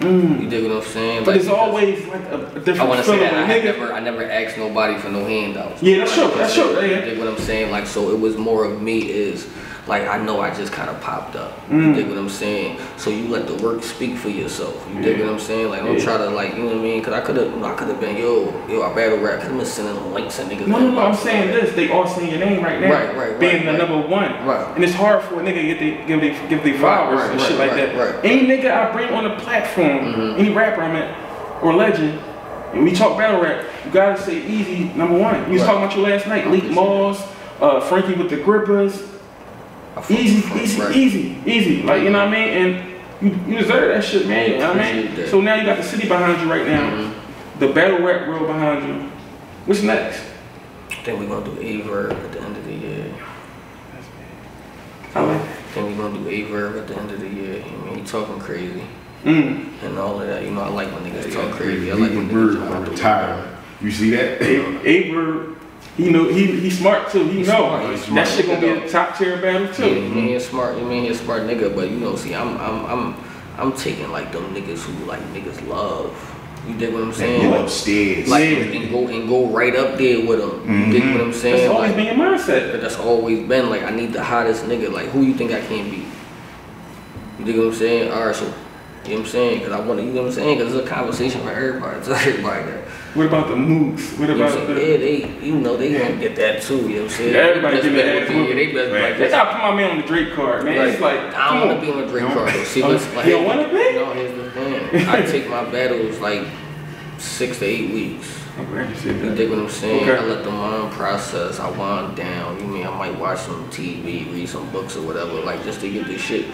You dig what I'm saying? But like, it's always like a different. I want to say that I never asked nobody for no handouts. Yeah, that's true. That's true. You dig what I'm saying? Like, so it was more of me is. Like, I know I just kind of popped up. You dig what I'm saying? So you let the work speak for yourself. You dig what I'm saying? Like, don't try to, like, you know what I mean? Because I could have been, yo, I battle rap. I could have been sending links and niggas. No, I'm saying this. They all saying your name right now. Right. Being the number one. Right. And it's hard for a nigga to give their followers and shit like that. Right. Any nigga I bring on the platform, any rapper I met, or legend, and we talk battle rap, you gotta say Eazy number one. We was talking about you last night. Leak Malls, Frankie with the Grippers. Easy. Like, you know what I mean? And you deserve that shit, man. You know what I mean? So now you got the city behind you right now. The battle rap world behind you. What's next? I think we're gonna do A-Verb at the end of the year. I like that. I think we're gonna do A-Verb at the end of the year. I mean, he talking crazy. And all of that. You know, I like when niggas talk crazy. I like when niggas retire. You see that? A-Verb. You know, he's smart too. He know that shit gonna be a top tier battle too. Yeah, you mean he's smart nigga, but you know, see, I'm taking like them niggas who like niggas love. You dig what I'm saying? Go upstairs. Like and go right up there with them. You dig what I'm saying? That's always like, been your mindset. But that's always been like I need the hottest nigga. Like who you think I can beat? You dig what I'm saying? Alright, so you know what I'm saying? Cause I wanna, you know what I'm saying? Cause it's a conversation for everybody. It's everybody there. What about the moves? What about the... Yeah, they gonna get that too, you know what I'm saying? Everybody give me that. They gotta put my man on the Drake card, man. Like, it's like, I don't wanna be on the Drake card though. See, listen, like, you don't wanna be? No, here's the thing. I take my battles like 6 to 8 weeks. I'm glad you said that. You dig what I'm saying? Okay. I let the mind process, I wind down. You mean I might watch some TV, read some books or whatever, like just to get this shit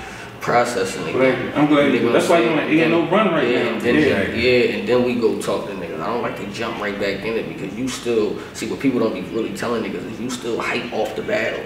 processing again. I'm glad you. That's why you ain't no run right now. And then we go talk to niggas. I don't like to jump right back in it because you still see what people don't be really telling niggas is you still hype off the battle.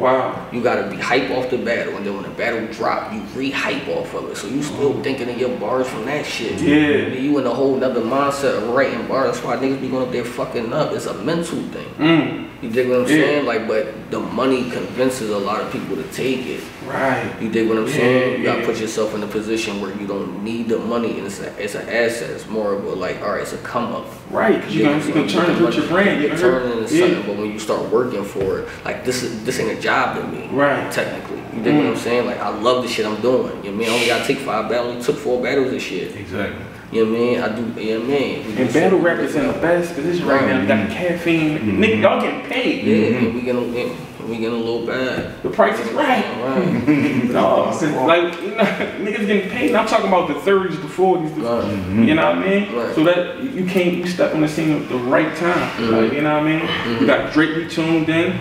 Wow. You gotta be hype off the battle, and then when the battle drop, you re-hype off of it. So you still thinking of your bars from that shit. Yeah. You in a whole nother mindset of writing bars. That's why niggas be going up there fucking up. It's a mental thing. You dig what I'm saying? Like, but the money convinces a lot of people to take it. Right. You dig what I'm saying? You gotta put yourself in a position where you don't need the money, and it's an asset. It's more of a like, all right, it's a come up. Right, because you can turn it into your brand. You can turn it into something, but when you start working for it, like this ain't a job to me. Right. Technically, you dig what I'm saying? Like I love the shit I'm doing. You know what I mean? I only gotta take 5 battles. You took 4 battles this shit. Exactly. You know what I mean? I do. You know what I mean? And battle rap is in the best position right now. You got the caffeine. Nigga, y'all getting paid. Yeah, and we getting a little bad. The price is right. No, like, you know, niggas getting paid. And I'm talking about the 30s, the 40s, you know what I mean? Right. So that you step on the scene at the right time. Like, you know what I mean? You got Drake be tuned in.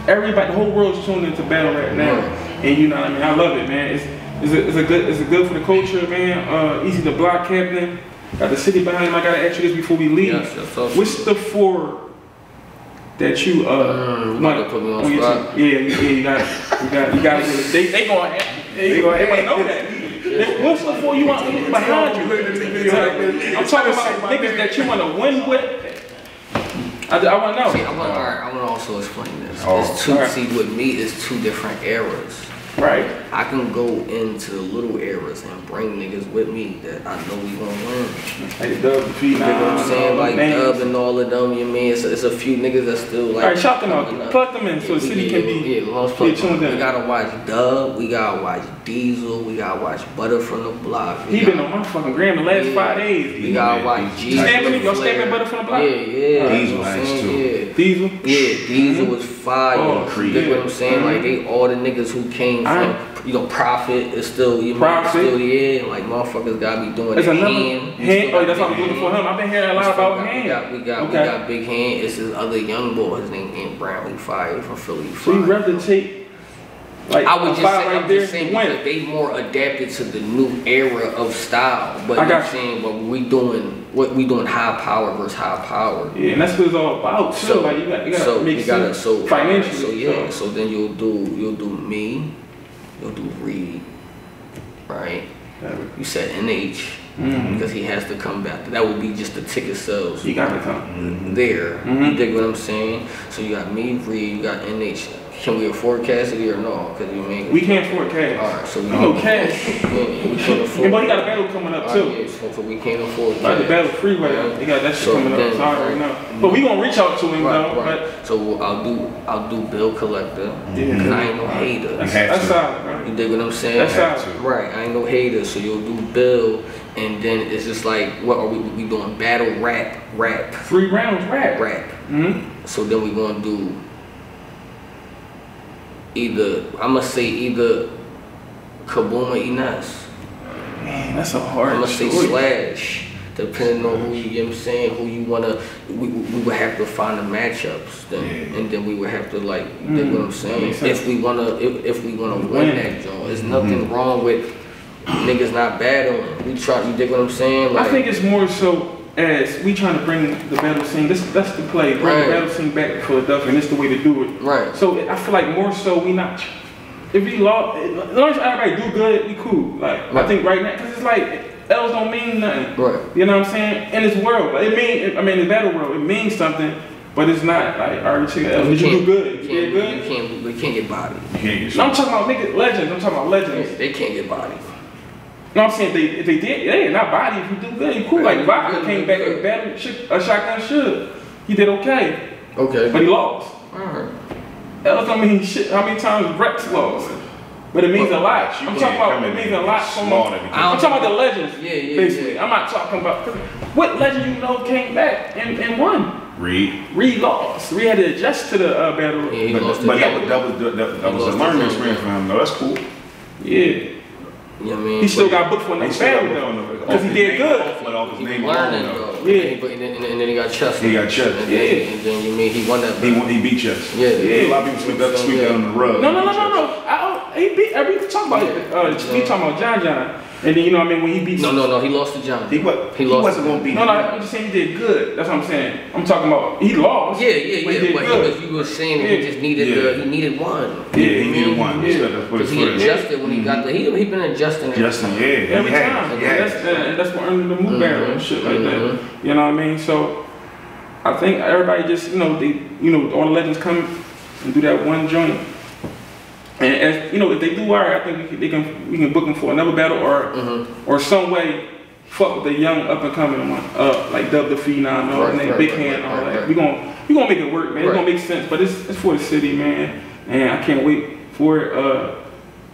Everybody, the whole world's tuned into battle rap now. And you know what I mean? I love it, man. It's a good for the culture, man. Eazydablock captain. Got the city behind him. I gotta ask you this before we leave. Yes, What's the 4 that you want to put me on spot? Yeah, you got it. They gonna know that. What's the 4 you want behind you? I'm talking about niggas that you want to win with. I want to know. See, I want to also explain this. See, with me, it's 2 different eras. Right. I can go into the little eras and bring niggas with me that I know we gonna win. Like Dub, the Feet, you know what I'm saying? Like Dub and all of them, you mean? It's a few niggas that still like. Alright, shout them out. Plug them in so the city can be. Let's plug them in. We gotta watch Dub, we gotta watch Diesel, we gotta watch Butter from the Block. He been on my fucking gram the last 5 days. We gotta watch G. Y'all stamping Butter from the Block? Yeah. Diesel nice too. Diesel? Yeah, Diesel was fire. You know what I'm saying? Like they all the niggas who came from. You know, Profit is still, you know, still like motherfuckers gotta be doing the hand. Oh, that's what I'm doing for him. I've been hearing a lot about hand. We got Big Hand. It's his other young boy. His name ain't Brown. He fired from Philly. So you replicate. Like I would just say because they more adapted to the new era of style. But I'm saying, but we doing high power versus high power. Yeah, and that's what it's all about. So like you gotta make sense financially. So then you'll do me. You'll do Reed, right? You said NH because he has to come back. That would be just the ticket sales. He got to come there. You dig what I'm saying? So you got me, Reed, you got NH. Can we afford Cassidy or no? Because we can't afford cash. Alright, so we know cash. We can't afford. But he got a battle coming up too. Yeah, so we can't afford cash. Like the battle freeway, he got that shit coming up. Sorry right now. But we gonna reach out to him though. Right. So I'll do bill collector. Because I ain't no hater. That's solid, right? You dig what I'm saying? That's solid. Right, I ain't no hater. So you'll do bill, and then it's just like, what are we doing? Battle rap. 3 rounds rap. So then we gonna do. Either Kaboom or Ines. Man, that's a hard I'm gonna say Slash, depending on who you know what I'm saying, who you wanna. We would have to find the matchups, and then we would have to like, you know what I'm saying. If we wanna win that joint, there's nothing wrong with niggas not battling. We try. You dig what I'm saying? Like, I think it's more so. As we trying to bring the battle scene, that's the play. Bring the battle scene back to Philadelphia, and it's the way to do it. Right. So I feel like more so we not. If we lost, as long as everybody do good, we cool. Like I think right now, because it's like L's don't mean nothing. Right. You know what I'm saying? In this world, like, in the battle world, it means something, but it's not like already check L. Did you do good? You did good. We can't get bodied. I'm talking about niggas, legends. I'm talking about legends. They can't get bodied. No, I'm saying if they did, they not body. If you do good, you cool. Like Vodka came back and battled a shotgun should. He did okay. Okay. But he lost. Alright. That don't mean shit. How many times Rex lost? But it means a lot. I'm talking about it means a lot. I'm talking about the legends. Yeah. Basically, I'm not talking about what legend you know came back and won. Reed lost. Reed had to adjust to the battle. Yeah, he lost. But that was a learning experience for him though. That's cool. Yeah. You know what I mean? He still got booked for another battle though. Because he did good. He learning though. Yeah. And then he got Chester. He got Chester. And then you mean he won that battle. He beat Chester. Yeah. A lot of people sweep that on the rug. No. He beat. We talking about John. And then, you know what I mean, when he beats... No, he lost to Johnny. He wasn't going to beat him. No, I'm just saying he did good. That's what I'm saying. I'm talking about, he lost. Yeah. But you were saying that he just needed, he needed one. Yeah, he needed one. Because he adjusted when he got the, he been adjusting. Every time. That's what earned the move battle and shit like that. You know what I mean? So, I think everybody just, all the legends come and do that one joint. And as if they do alright, I think we can book them for another battle or some way fuck with the young up and coming one, like Dub the Phenom, and then Big Hand, all that. We gonna make it work, man. It's gonna make sense, but it's for the city, man. And I can't wait for it.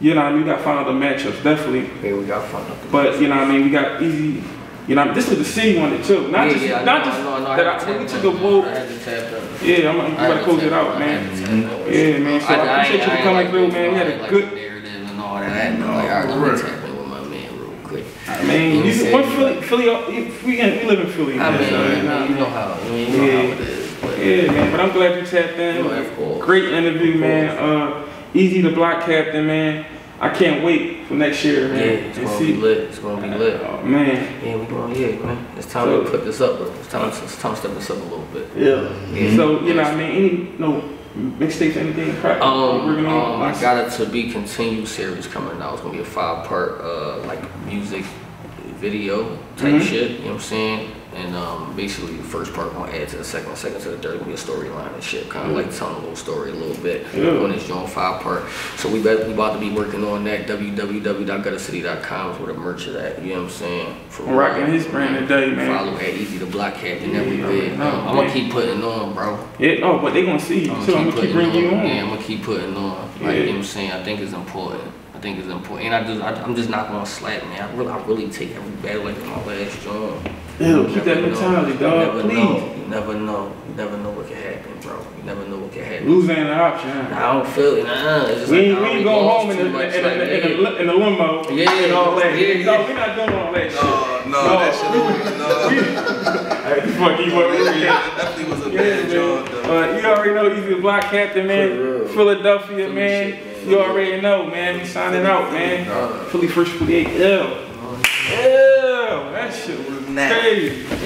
We got to find out the matchups, definitely. Yeah, we got to find out. But we got Eazy. This was the city one too. Not just that we took a vote. Yeah, I'm about to close it out, man. Yeah, man. So I appreciate you coming through, man. We had a good narrative and all that. Let me tap in with my man real quick. Philly, we live in Philly. I mean, you know how it is. Yeah, man. But I'm glad you tapped in. Great interview, man. Eazydablock captain, man. I can't wait for next year, man. Yeah, it's gonna be lit. It's gonna be lit. Oh, man. Yeah, man. It's time to put this up, bro. It's time to step this up a little bit. Yeah. So, what I mean? Any mixtapes, anything? I got a To Be Continued series coming out. It's gonna be a 5-part, like music video type shit. You know what I'm saying? And basically the first part gonna add to the second to the third, gonna be a storyline and shit, kind of like telling a little story a little bit on this joint 5-part. So we about to be working on that. www.guttercity.com is where the merch is at. You know what I'm saying? I'm rocking his brand today, man. Follow at Eazydablock captain every bit. I'm gonna keep putting on, bro. Yeah. But they gonna see you. So I'm gonna keep bringing you on. Yeah, I'm gonna keep putting on. Like, you know what I'm saying? I think it's important. And I'm just not gonna slack, man. I really take every battle like my last joint. Keep that mentality, dog. Please. You never know what can happen, bro. You never know what can happen. Losing ain't an option. I don't feel it. It's just we ain't going home in the limo. Yeah, and all that. Yeah. No, we're not doing all that shit. No, that shit. Fuck you, That definitely was a bad job, though. You already know Eazydablock captain, man. Philadelphia, man. You already know, man. We signing out, man. Philly first 48. That shit was crazy.